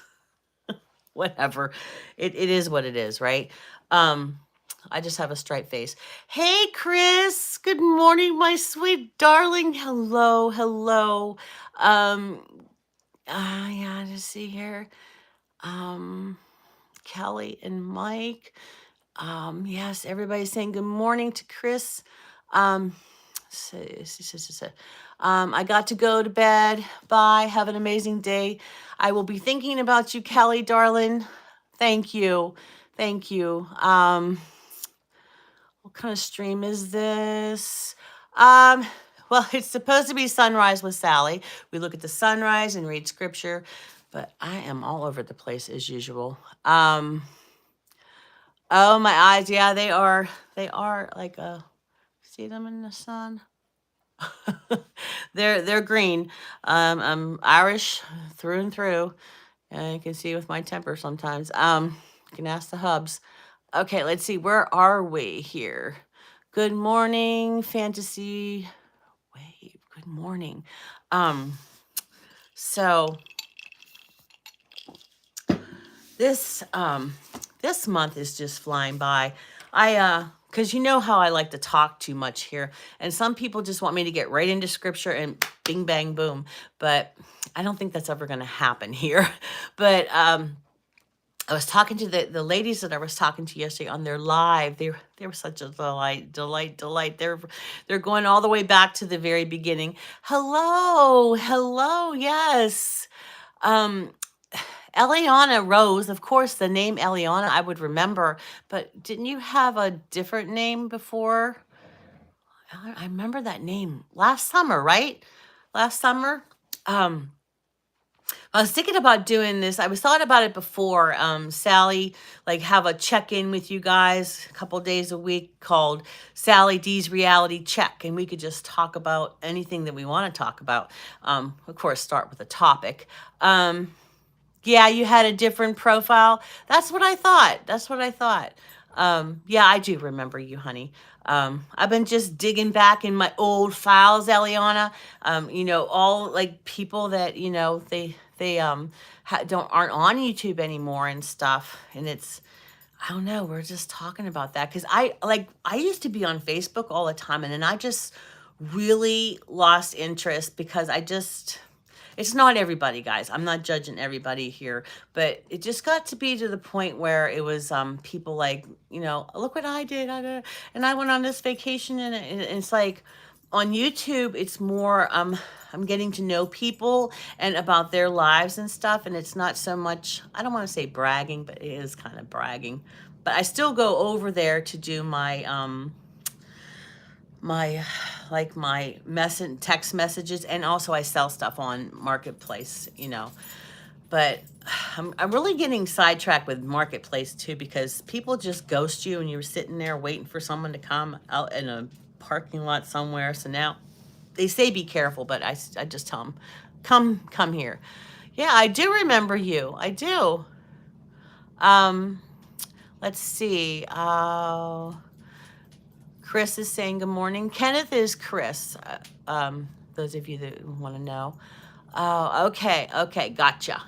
Whatever. It is what it is, right? I just have a straight face. Hey, Chris. Good morning, my sweet darling. Hello, hello. Yeah, just see here. Kelly and Mike. Yes, everybody's saying good morning to Chris. I got to go to bed. Bye. Have an amazing day. I will be thinking about you, Kelly, darling. Thank you. Thank you. What kind of stream is this? Well, it's supposed to be Sunrise with Sally. We look at the sunrise and read scripture, but I am all over the place as usual. Oh, my eyes. Yeah, they are like see them in the sun? They're green. I'm Irish through and through. And you can see with my temper sometimes. You can ask the hubs. Okay, let's see. Where are we here? Good morning, Fantasy Wave. Good morning. So this month is just flying by. Because you know how I like to talk too much here. And some people just want me to get right into scripture and bing, bang, boom. But I don't think that's ever going to happen here. But I was talking to the ladies that I was talking to yesterday on their live. They were such a delight. They're going all the way back to the very beginning. Hello, yes. Eliana Rose, of course, the name Eliana I would remember, but didn't you have a different name before? I remember that name last summer, right? Last summer. I was thinking about doing this. I was thought about it before. Sally, like have a check-in with you guys a couple days a week called Sally D's Reality Check, and we could just talk about anything that we want to talk about. Of course, start with a topic. Yeah, you had a different profile. That's what I thought. Yeah, I do remember you, honey. I've been just digging back in my old files, Eliana. All like people that, they aren't on YouTube anymore and stuff. And I don't know, we're just talking about that. Cause I used to be on Facebook all the time, and then I just really lost interest because it's not everybody, guys. I'm not judging everybody here, but it just got to be to the point where it was people like, look what I did, and I went on this vacation, and it's like on YouTube, it's more I'm getting to know people and about their lives and stuff, and it's not so much, I don't want to say bragging, but it is kind of bragging. But I still go over there to do my text messages, and also I sell stuff on Marketplace, but I'm really getting sidetracked with Marketplace too, because people just ghost you and you're sitting there waiting for someone to come out in a parking lot somewhere. So now they say be careful, but I just tell them, come here. Yeah, I do remember you. I do. Let's see. Chris is saying good morning. Kenneth is Chris. Those of you that want to know. Oh, okay. Gotcha.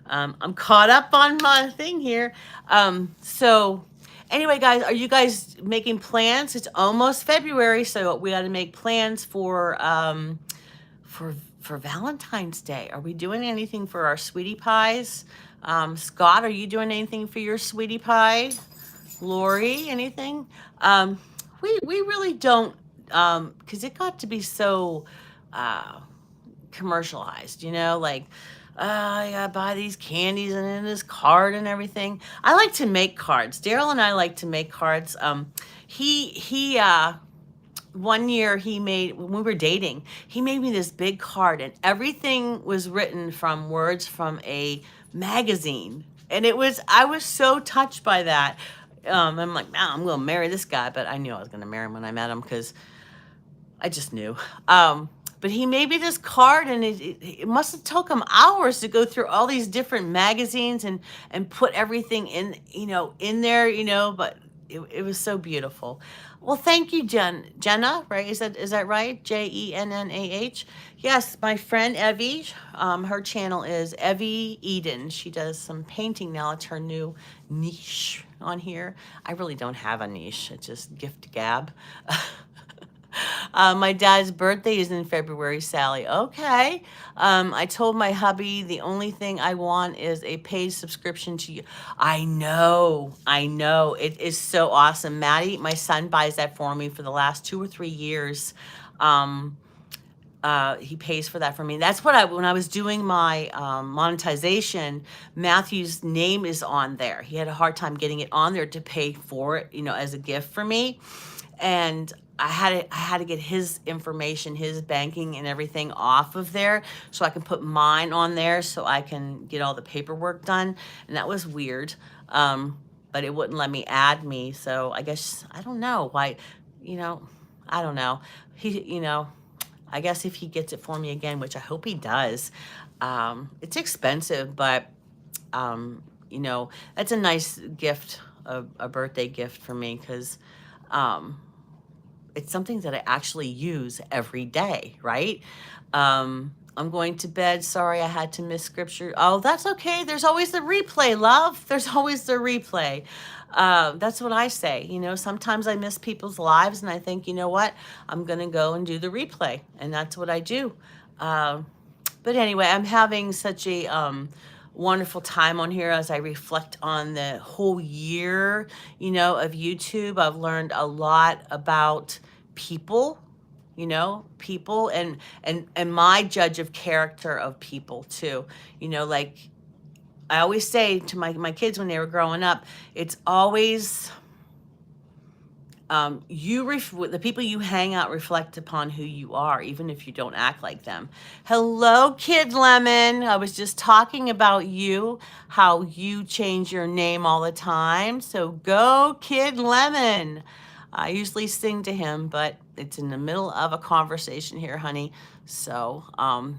I'm caught up on my thing here. So anyway, guys, are you guys making plans? It's almost February, so we got to make plans for for Valentine's Day? Are we doing anything for our sweetie pies? Scott, are you doing anything for your sweetie pie? Lori, anything? Um, we really don't, because it got to be so uh, commercialized, like, I gotta buy these candies and then this card and everything. I like to make cards. Daryl and I like to make cards. He one year he made, when we were dating, he made me this big card and everything was written from words from a magazine. And I was so touched by that. I'm like, man, I'm gonna marry this guy, but I knew I was gonna marry him when I met him because I just knew. But he made me this card, and it must have took him hours to go through all these different magazines and put everything in, in there, But it was so beautiful. Well, thank you, Jenna. Right? Is that right? JENNAH. Yes, my friend Evie. Her channel is Evie Eden. She does some painting now. It's her new niche on here. I really don't have a niche. It's just gift gab. My dad's birthday is in February, Sally. Okay. I told my hubby the only thing I want is a paid subscription to you. I know. It is so awesome. Maddie, my son, buys that for me for the last 2 or 3 years. He pays for that for me. That's when I was doing my monetization, Matthew's name is on there. He had a hard time getting it on there to pay for it, as a gift for me. And I had to get his information, his banking and everything off of there so I can put mine on there so I can get all the paperwork done. And that was weird. But it wouldn't let me add me. So I guess, I don't know why, I don't know. I guess if he gets it for me again, which I hope he does, it's expensive, but, that's a nice gift, a birthday gift for me because, it's something that I actually use every day, right? I'm going to bed. Sorry, I had to miss scripture. Oh, that's okay. There's always the replay, love. There's always the replay. That's what I say. Sometimes I miss people's lives and I think, you know what? I'm going to go and do the replay. And that's what I do. But anyway, I'm having such a wonderful time on here as I reflect on the whole year, of YouTube. I've learned a lot about people, people and my judge of character of people too. Like I always say to my kids when they were growing up, it's always the people you hang out reflect upon who you are, even if you don't act like them. Hello, Kid Lemon. I was just talking about you, how you change your name all the time. So go, Kid Lemon. I usually sing to him, but it's in the middle of a conversation here, honey. So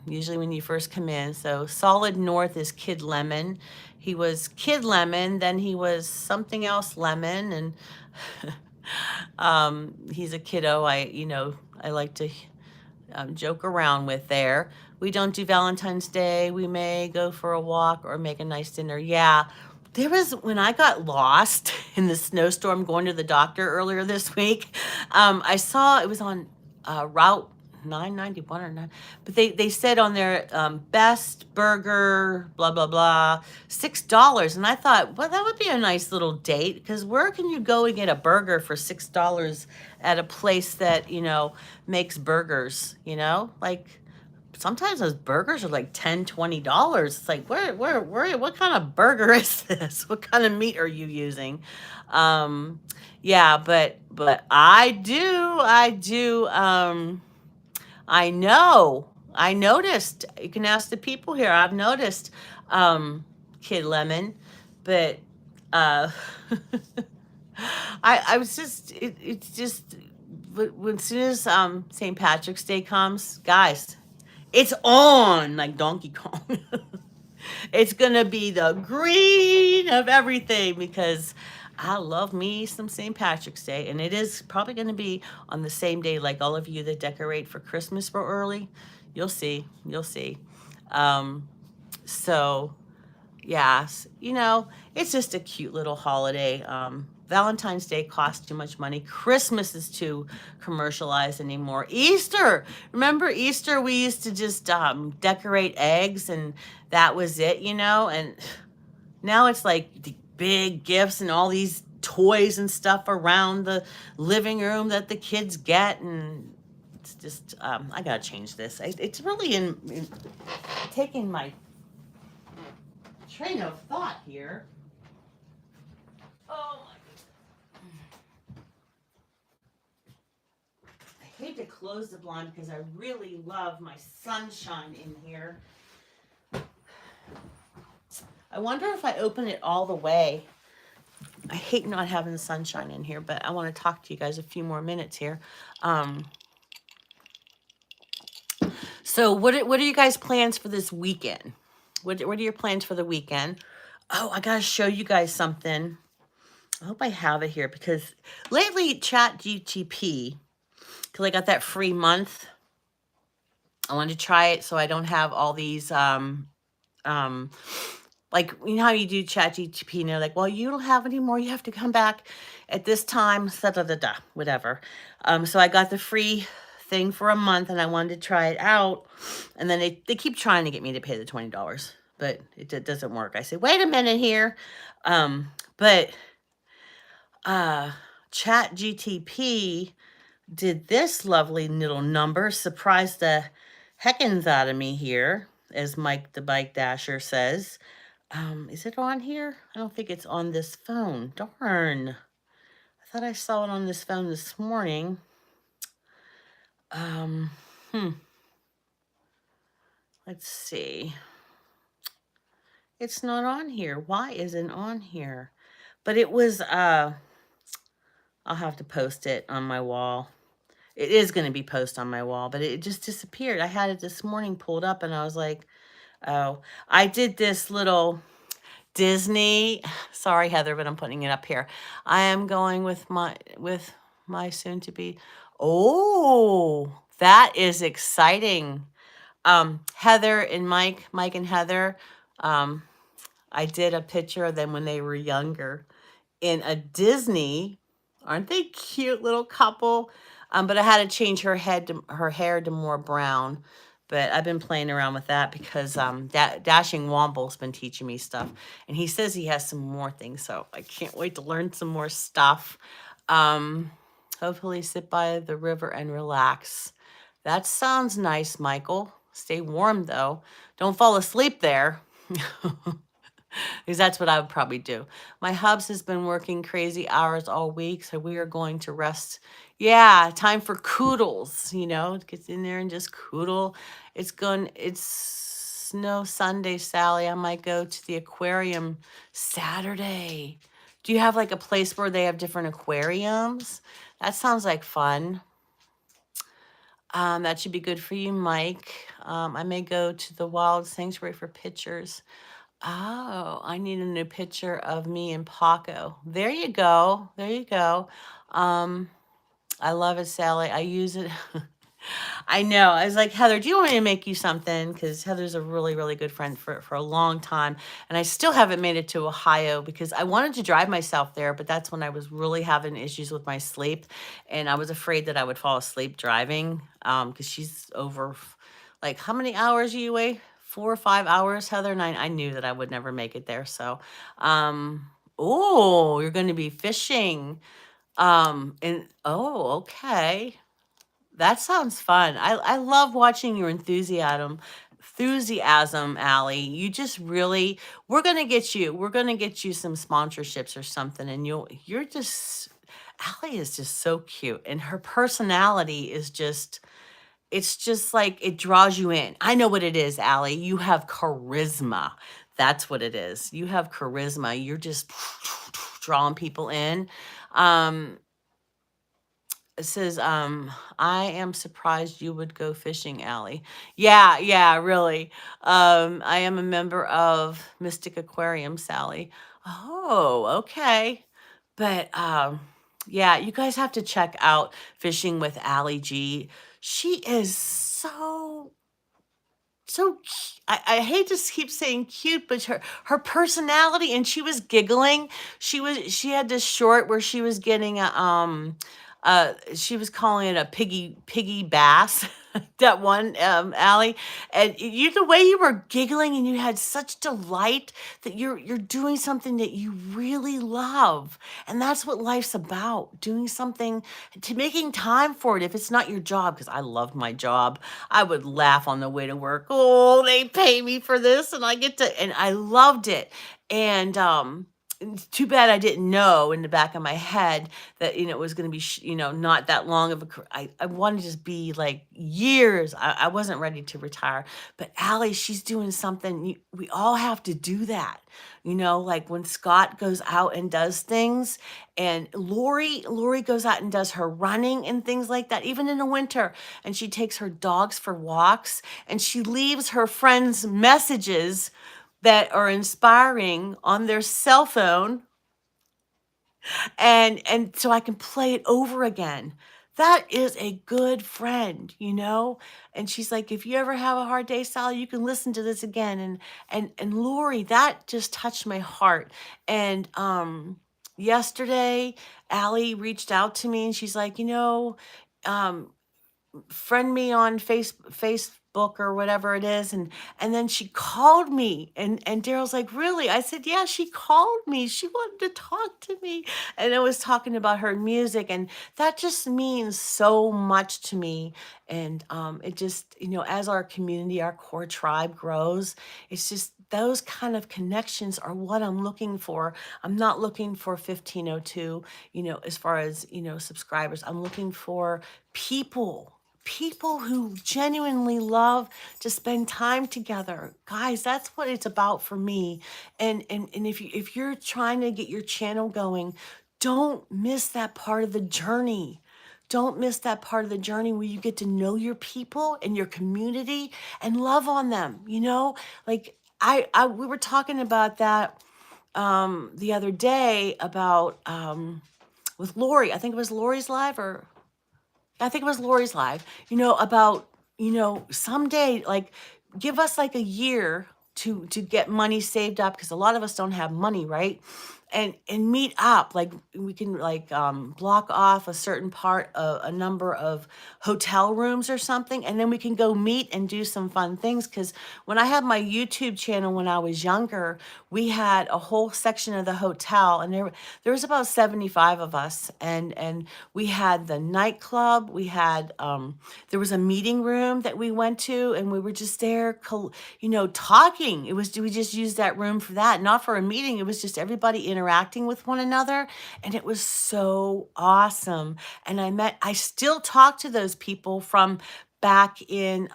usually when you first come in. So Solid North is Kid Lemon. He was Kid Lemon, then he was something else Lemon, and he's a kiddo I like to joke around with there. We don't do Valentine's Day. We may go for a walk or make a nice dinner. Yeah, there was, when I got lost in the snowstorm going to the doctor earlier this week, I saw it was on Route 991 or 9, but they said on their best burger, blah, blah, blah, $6. And I thought, well, that would be a nice little date because where can you go and get a burger for $6 at a place that, makes burgers, like sometimes those burgers are like $10, $20. It's like, where, what kind of burger is this? What kind of meat are you using? Yeah, but I do, I know. I noticed. You can ask the people here. I've noticed, Kid Lemon, but I was just. It's just when as soon as St. Patrick's Day comes, guys, it's on like Donkey Kong. It's gonna be the green of everything because I love me some St. Patrick's Day, and it is probably going to be on the same day like all of you that decorate for Christmas for early. You'll see. So, yes, it's just a cute little holiday. Valentine's Day costs too much money. Christmas is too commercialized anymore. Easter, remember Easter? We used to just decorate eggs and that was it, you know? And now it's like the big gifts and all these toys and stuff around the living room that the kids get. And it's just, I gotta change this. It's really in taking my train of thought here. Oh my goodness. I hate to close the blind because I really love my sunshine in here. I wonder if I open it all the way. I hate not having the sunshine in here, but I want to talk to you guys a few more minutes here. So what are you guys' plans for this weekend? What are your plans for the weekend? Oh, I gotta show you guys something. I hope I have it here because lately ChatGPT, because I got that free month. I wanted to try it so I don't have all these like, you know how you do ChatGPT and they're like, well, you don't have any more. You have to come back at this time, whatever. So I got the free thing for a month and I wanted to try it out. And then they keep trying to get me to pay the $20, but it doesn't work. I say, wait a minute here. But ChatGPT did this lovely little number, surprised the heckins out of me here, as Mike the Bike Dasher says. Is it on here? I don't think it's on this phone. Darn. I thought I saw it on this phone this morning. Let's see. It's not on here. Why isn't it on here? But it was, I'll have to post it on my wall. It is going to be posted on my wall, but it just disappeared. I had it this morning pulled up and I was like, oh, I did this little Disney. Sorry, Heather, but I'm putting it up here. I am going with my soon to be. Oh, that is exciting. Heather and Mike and Heather, I did a picture of them when they were younger in a Disney. Aren't they cute little couple? But I had to change her hair to more brown. But I've been playing around with that because Dashing Womble's been teaching me stuff. And he says he has some more things, so I can't wait to learn some more stuff. Hopefully sit by the river and relax. That sounds nice, Michael. Stay warm, though. Don't fall asleep there. Because that's what I would probably do. My hubs has been working crazy hours all week, so we are going to rest. Yeah, time for koodles, you know, get in there and just koodle. It's no Sunday, Sally. I might go to the aquarium Saturday. Do you have like a place where they have different aquariums? That sounds like fun. That should be good for you, Mike. I may go to the Wild Sanctuary for pictures. Oh, I need a new picture of me and Paco. There you go. There you go. I love it, Sally. I use it. I know. I was like, Heather, do you want me to make you something? Because Heather's a really, really good friend for a long time. And I still haven't made it to Ohio because I wanted to drive myself there, but that's when I was really having issues with my sleep. And I was afraid that I would fall asleep driving because she's over, like, how many hours are you away? 4 or 5 hours, Heather? And I knew that I would never make it there. So, oh, you're going to be fishing. Okay. That sounds fun. I love watching your enthusiasm, Allie. You just really, we're gonna get you some sponsorships or something, and Allie is just so cute, and her personality is just, it's just like it draws you in. I know what it is, Allie. You have charisma. That's what it is. You have charisma. You're just drawing people in. It says, I am surprised you would go fishing, Allie. Yeah, really. I am a member of Mystic Aquarium, Sally. Oh, okay. But yeah, you guys have to check out Fishing with Allie G. She is so so I hate to keep saying cute, but her personality, and she was giggling. She had this short where she was getting she was calling it a piggy bass. That one, Allie, and you the way you were giggling and you had such delight that you're doing something that you really love, and that's what life's about, doing something, to making time for it if it's not your job, because I loved my job. I would laugh on the way to work. Oh, they pay me for this and I get to, and I loved it. And it's too bad I didn't know in the back of my head that, it was going to be, not that long of a, I wanted to be like years. I wasn't ready to retire, but Allie, she's doing something. We all have to do that. Like when Scott goes out and does things, and Lori goes out and does her running and things like that, even in the winter. And she takes her dogs for walks, and she leaves her friends messages that are inspiring on their cell phone, and so I can play it over again. That is a good friend. And she's like, if you ever have a hard day, Sally, you can listen to this again. And Lori, that just touched my heart. And yesterday, Allie reached out to me and she's like, um, friend me on Facebook or whatever it is, and then she called me, and Daryl's like, really? I said, yeah, she called me, she wanted to talk to me, and I was talking about her music, and that just means so much to me. And it just, as our community, our core tribe grows, it's just those kind of connections are what I'm looking for. I'm not looking for 1502, as far as, subscribers. I'm looking for people who genuinely love to spend time together. Guys, that's what it's about for me. And if you're trying to get your channel going, don't miss that part of the journey. Don't miss that part of the journey where you get to know your people and your community and love on them. Like I we were talking about that the other day about with Lori. I think it was Lori's live, or I think it was Lori's live, about, someday, like, give us like a year to get money saved up, because a lot of us don't have money, right? And meet up, like we can like block off a certain part of a number of hotel rooms or something, and then we can go meet and do some fun things. Because when I had my YouTube channel when I was younger, we had a whole section of the hotel, and there was about 75 of us, and we had the nightclub, we had there was a meeting room that we went to, and we were just there talking. We just used that room for that, not for a meeting. It was just everybody interacting with one another, and it was so awesome. And I still talk to those people from back in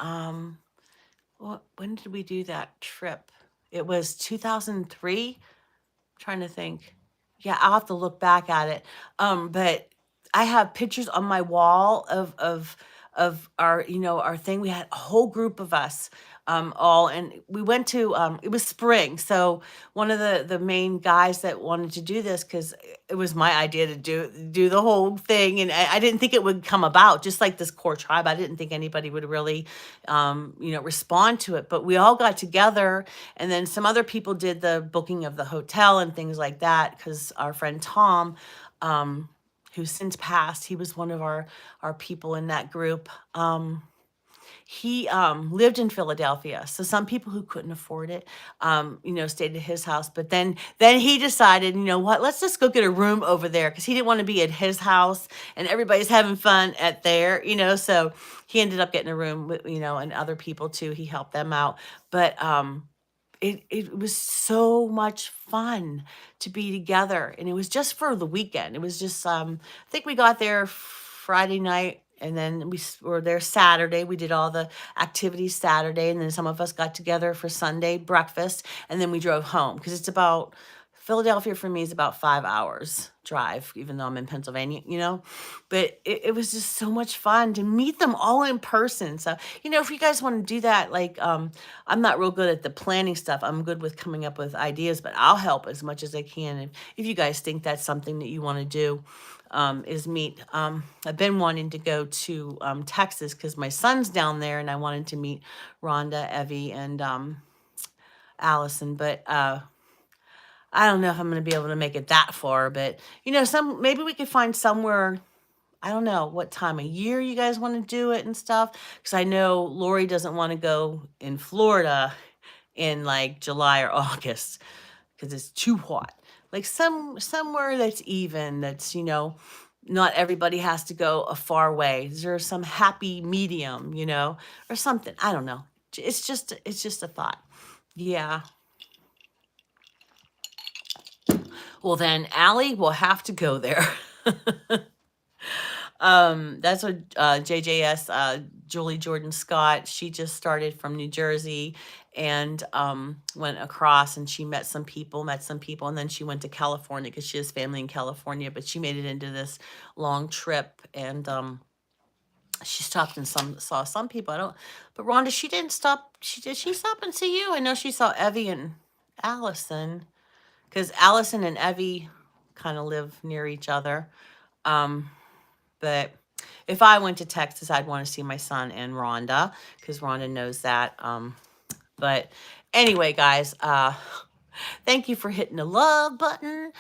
when did we do that trip? It was 2003. Trying to think. Yeah, I'll have to look back at it. But I have pictures on my wall of our, our thing. We had a whole group of us, all, and we went to, it was spring. So one of the main guys that wanted to do this, because it was my idea to do the whole thing, and I didn't think it would come about, just like this core tribe. I didn't think anybody would really, respond to it. But we all got together, and then some other people did the booking of the hotel and things like that, because our friend Tom, who's since passed, he was one of our people in that group. He lived in Philadelphia, so some people who couldn't afford it, stayed at his house. But then he decided, you know what, let's just go get a room over there, because he didn't want to be at his house and everybody's having fun at there. So he ended up getting a room with, and other people too. He helped them out, but it was so much fun to be together, and it was just for the weekend. It was just I think we got there Friday night, and then were there Saturday. We did all the activities Saturday, and then some of us got together for Sunday breakfast, and then we drove home, because it's about, Philadelphia for me is about 5 hours drive, even though I'm in Pennsylvania. But it was just so much fun to meet them all in person. So, if you guys want to do that, like, I'm not real good at the planning stuff. I'm good with coming up with ideas, but I'll help as much as I can if you guys think that's something that you want to do. is meet. I've been wanting to go to Texas because my son's down there, and I wanted to meet Rhonda, Evie, and Allison. But I don't know if I'm going to be able to make it that far. But maybe we could find somewhere. I don't know what time of year you guys want to do it and stuff. Because I know Lori doesn't want to go in Florida in like July or August because it's too hot. Like somewhere that's even, that's not everybody has to go a far way. Is there some happy medium, or something? I don't know. It's just a thought. Yeah. Well, then Allie will have to go there. That's what JJS, Julie Jordan Scott, she just started from New Jersey and went across, and she met some people, and then she went to California because she has family in California, but she made it into this long trip, and she stopped and saw some people. I don't, but Rhonda, she didn't stop. Did she stop and see you? I know she saw Evie and Allison, because Allison and Evie kind of live near each other. But if I went to Texas, I'd want to see my son and Rhonda because Rhonda knows that. But anyway, guys, thank you for hitting the love button,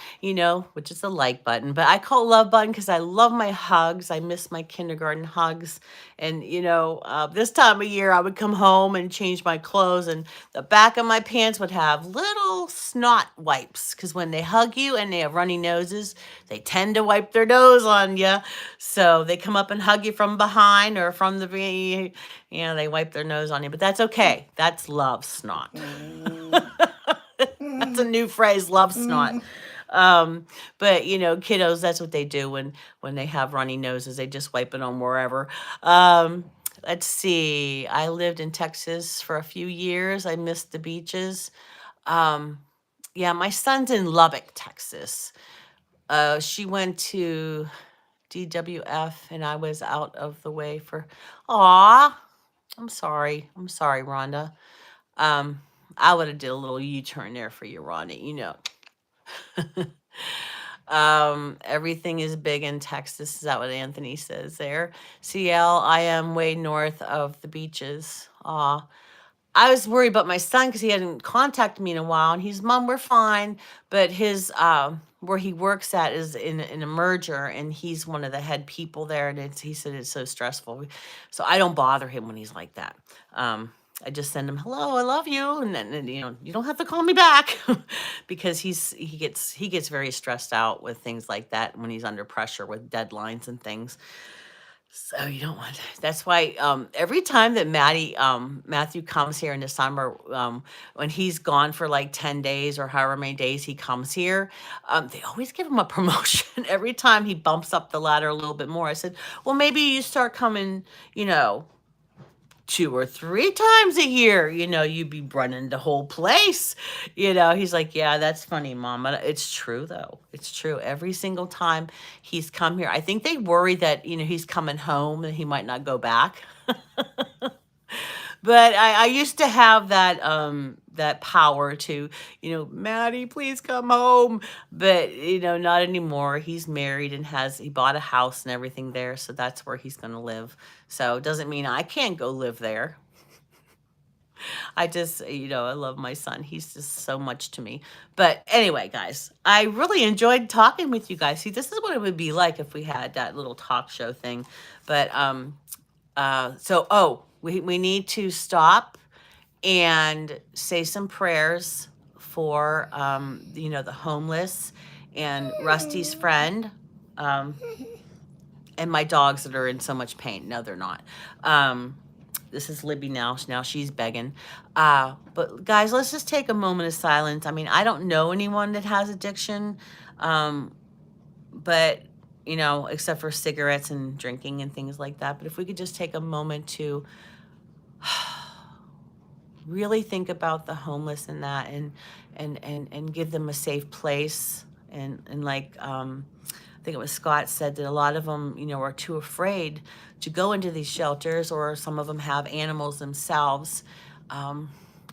which is the like button. But I call it love button because I love my hugs. I miss my kindergarten hugs. And, this time of year, I would come home and change my clothes, and the back of my pants would have little snot wipes because when they hug you and they have runny noses, they tend to wipe their nose on you. So they come up and hug you from behind or from the, they wipe their nose on you. But that's okay. That's love snot. That's a new phrase, love snot. But kiddos, that's what they do when they have runny noses. They just wipe it on wherever. Let's see. I lived in Texas for a few years. I missed the beaches. Yeah, my son's in Lubbock, Texas. She went to DWF, and I was out of the way for. Aw, I'm sorry, Rhonda. I would have did a little U-turn there for you, Rhonda. Everything is big in Texas. Is that what Anthony says there? CL, I am way north of the beaches. Aw. I was worried about my son because he hadn't contacted me in a while, and he's, Mom, we're fine. But his where he works at is in a merger, and he's one of the head people there, and he said it's so stressful. So I don't bother him when he's like that. I just send him, hello, I love you, and then you don't have to call me back because he gets very stressed out with things like that when he's under pressure with deadlines and things. So you don't want. That's why every time that Matthew comes here in the summer, when he's gone for like 10 days or however many days he comes here, they always give him a promotion. Every time he bumps up the ladder a little bit more. I said, well, maybe you start coming, 2 or 3 times a year, you'd be running the whole place. He's like, yeah, that's funny, Mom. It's true, though. It's true. Every single time he's come here, I think they worry that, he's coming home and he might not go back. But I used to have that power to, Maddie, please come home. But, not anymore. He's married and he bought a house and everything there. So that's where he's going to live. So it doesn't mean I can't go live there. I just, I love my son. He's just so much to me. But anyway, guys, I really enjoyed talking with you guys. See, this is what it would be like if we had that little talk show thing. But, we need to stop and say some prayers for, the homeless and Rusty's friend, and my dogs that are in so much pain. No, they're not. This is Libby now. Now she's begging. But guys, let's just take a moment of silence. I mean, I don't know anyone that has addiction, but, except for cigarettes and drinking and things like that. But if we could just take a moment to really think about the homeless and that, and give them a safe place. And like, I think it was Scott said that a lot of them, are too afraid to go into these shelters, or some of them have animals themselves.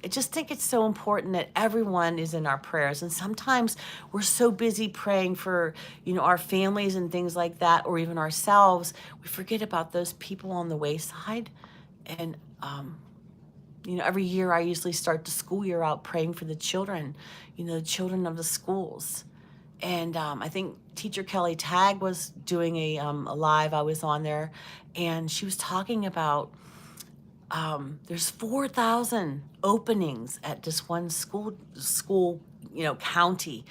I just think it's so important that everyone is in our prayers. And sometimes we're so busy praying for, our families and things like that, or even ourselves, we forget about those people on the wayside. And, every year I usually start the school year out praying for the children, the children of the schools. And I think Teacher Kelly Tagg was doing a live. I was on there, and she was talking about there's 4,000 openings at this one school, county.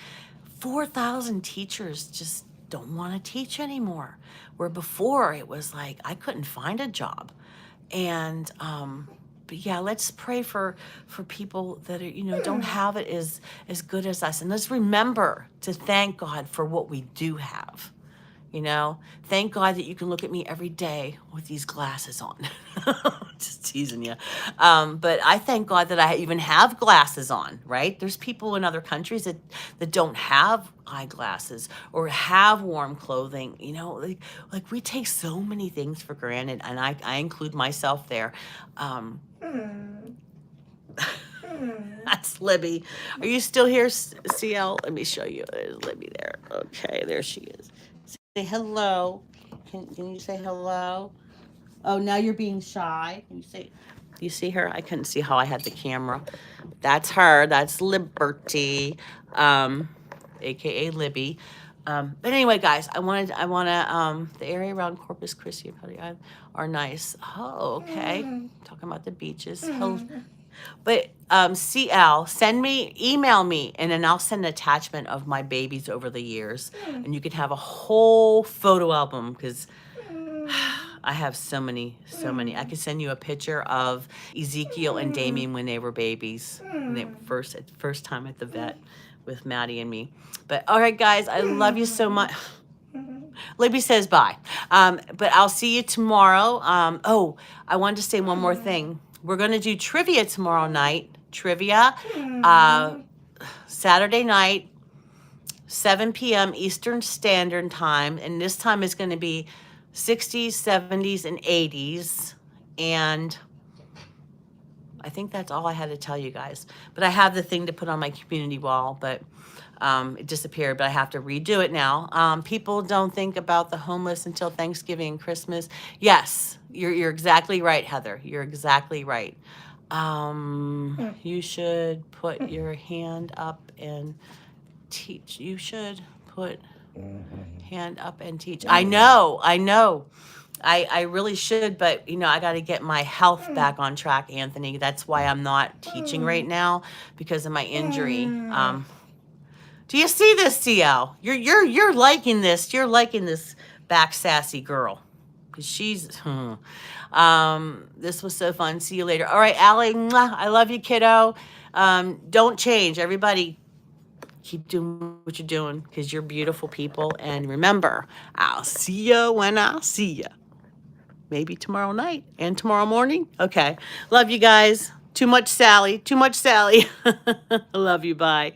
4,000 teachers just don't want to teach anymore. Where before it was like I couldn't find a job, and but yeah, let's pray for people that are, don't have it as good as us, and let's remember to thank God for what we do have. Thank God that you can look at me every day with these glasses on. Just teasing you. But I thank God that I even have glasses on, right? There's people in other countries that don't have eyeglasses or have warm clothing. Like we take so many things for granted, and I include myself there. That's Libby. Are you still here, CL? Let me show you. There's Libby there. Okay, there she is. Say hello. Can you say hello? Oh, now you're being shy. Can you say? You see her? I couldn't see how I had the camera. That's her. That's Liberty, aka Libby. But anyway, guys, the area around Corpus Christi and Putty Island are nice. Oh, okay. Talking about the beaches. But CL, email me, and then I'll send an attachment of my babies over the years, and you can have a whole photo album because I have so many. I could send you a picture of Ezekiel and Damien when they were babies, when they were first time at the vet with Maddie and me. But all right, guys, I love you so much. Libby says bye. But I'll see you tomorrow. I wanted to say one more thing. We're going to do trivia tomorrow night. Saturday night, 7 p.m. Eastern Standard Time. And this time is going to be 60s, 70s, and 80s. And I think that's all I had to tell you guys. But I have the thing to put on my community wall, but it disappeared, but I have to redo it now. People don't think about the homeless until Thanksgiving and Christmas. Yes, you're exactly right, Heather. You're exactly right. You should put your hand up and teach. You should put hand up and teach. I know. I really should, but I got to get my health back on track, Anthony. That's why I'm not teaching right now, because of my injury. Do you see this, CL? You're liking this. You're liking this back sassy girl, because she's. This was so fun. See you later. All right, Allie. Mwah, I love you, kiddo. Don't change, everybody. Keep doing what you're doing, because you're beautiful people. And remember, I'll see you when I'll see you. Maybe tomorrow night and tomorrow morning. Okay. Love you guys. Too much Sally. I love you. Bye.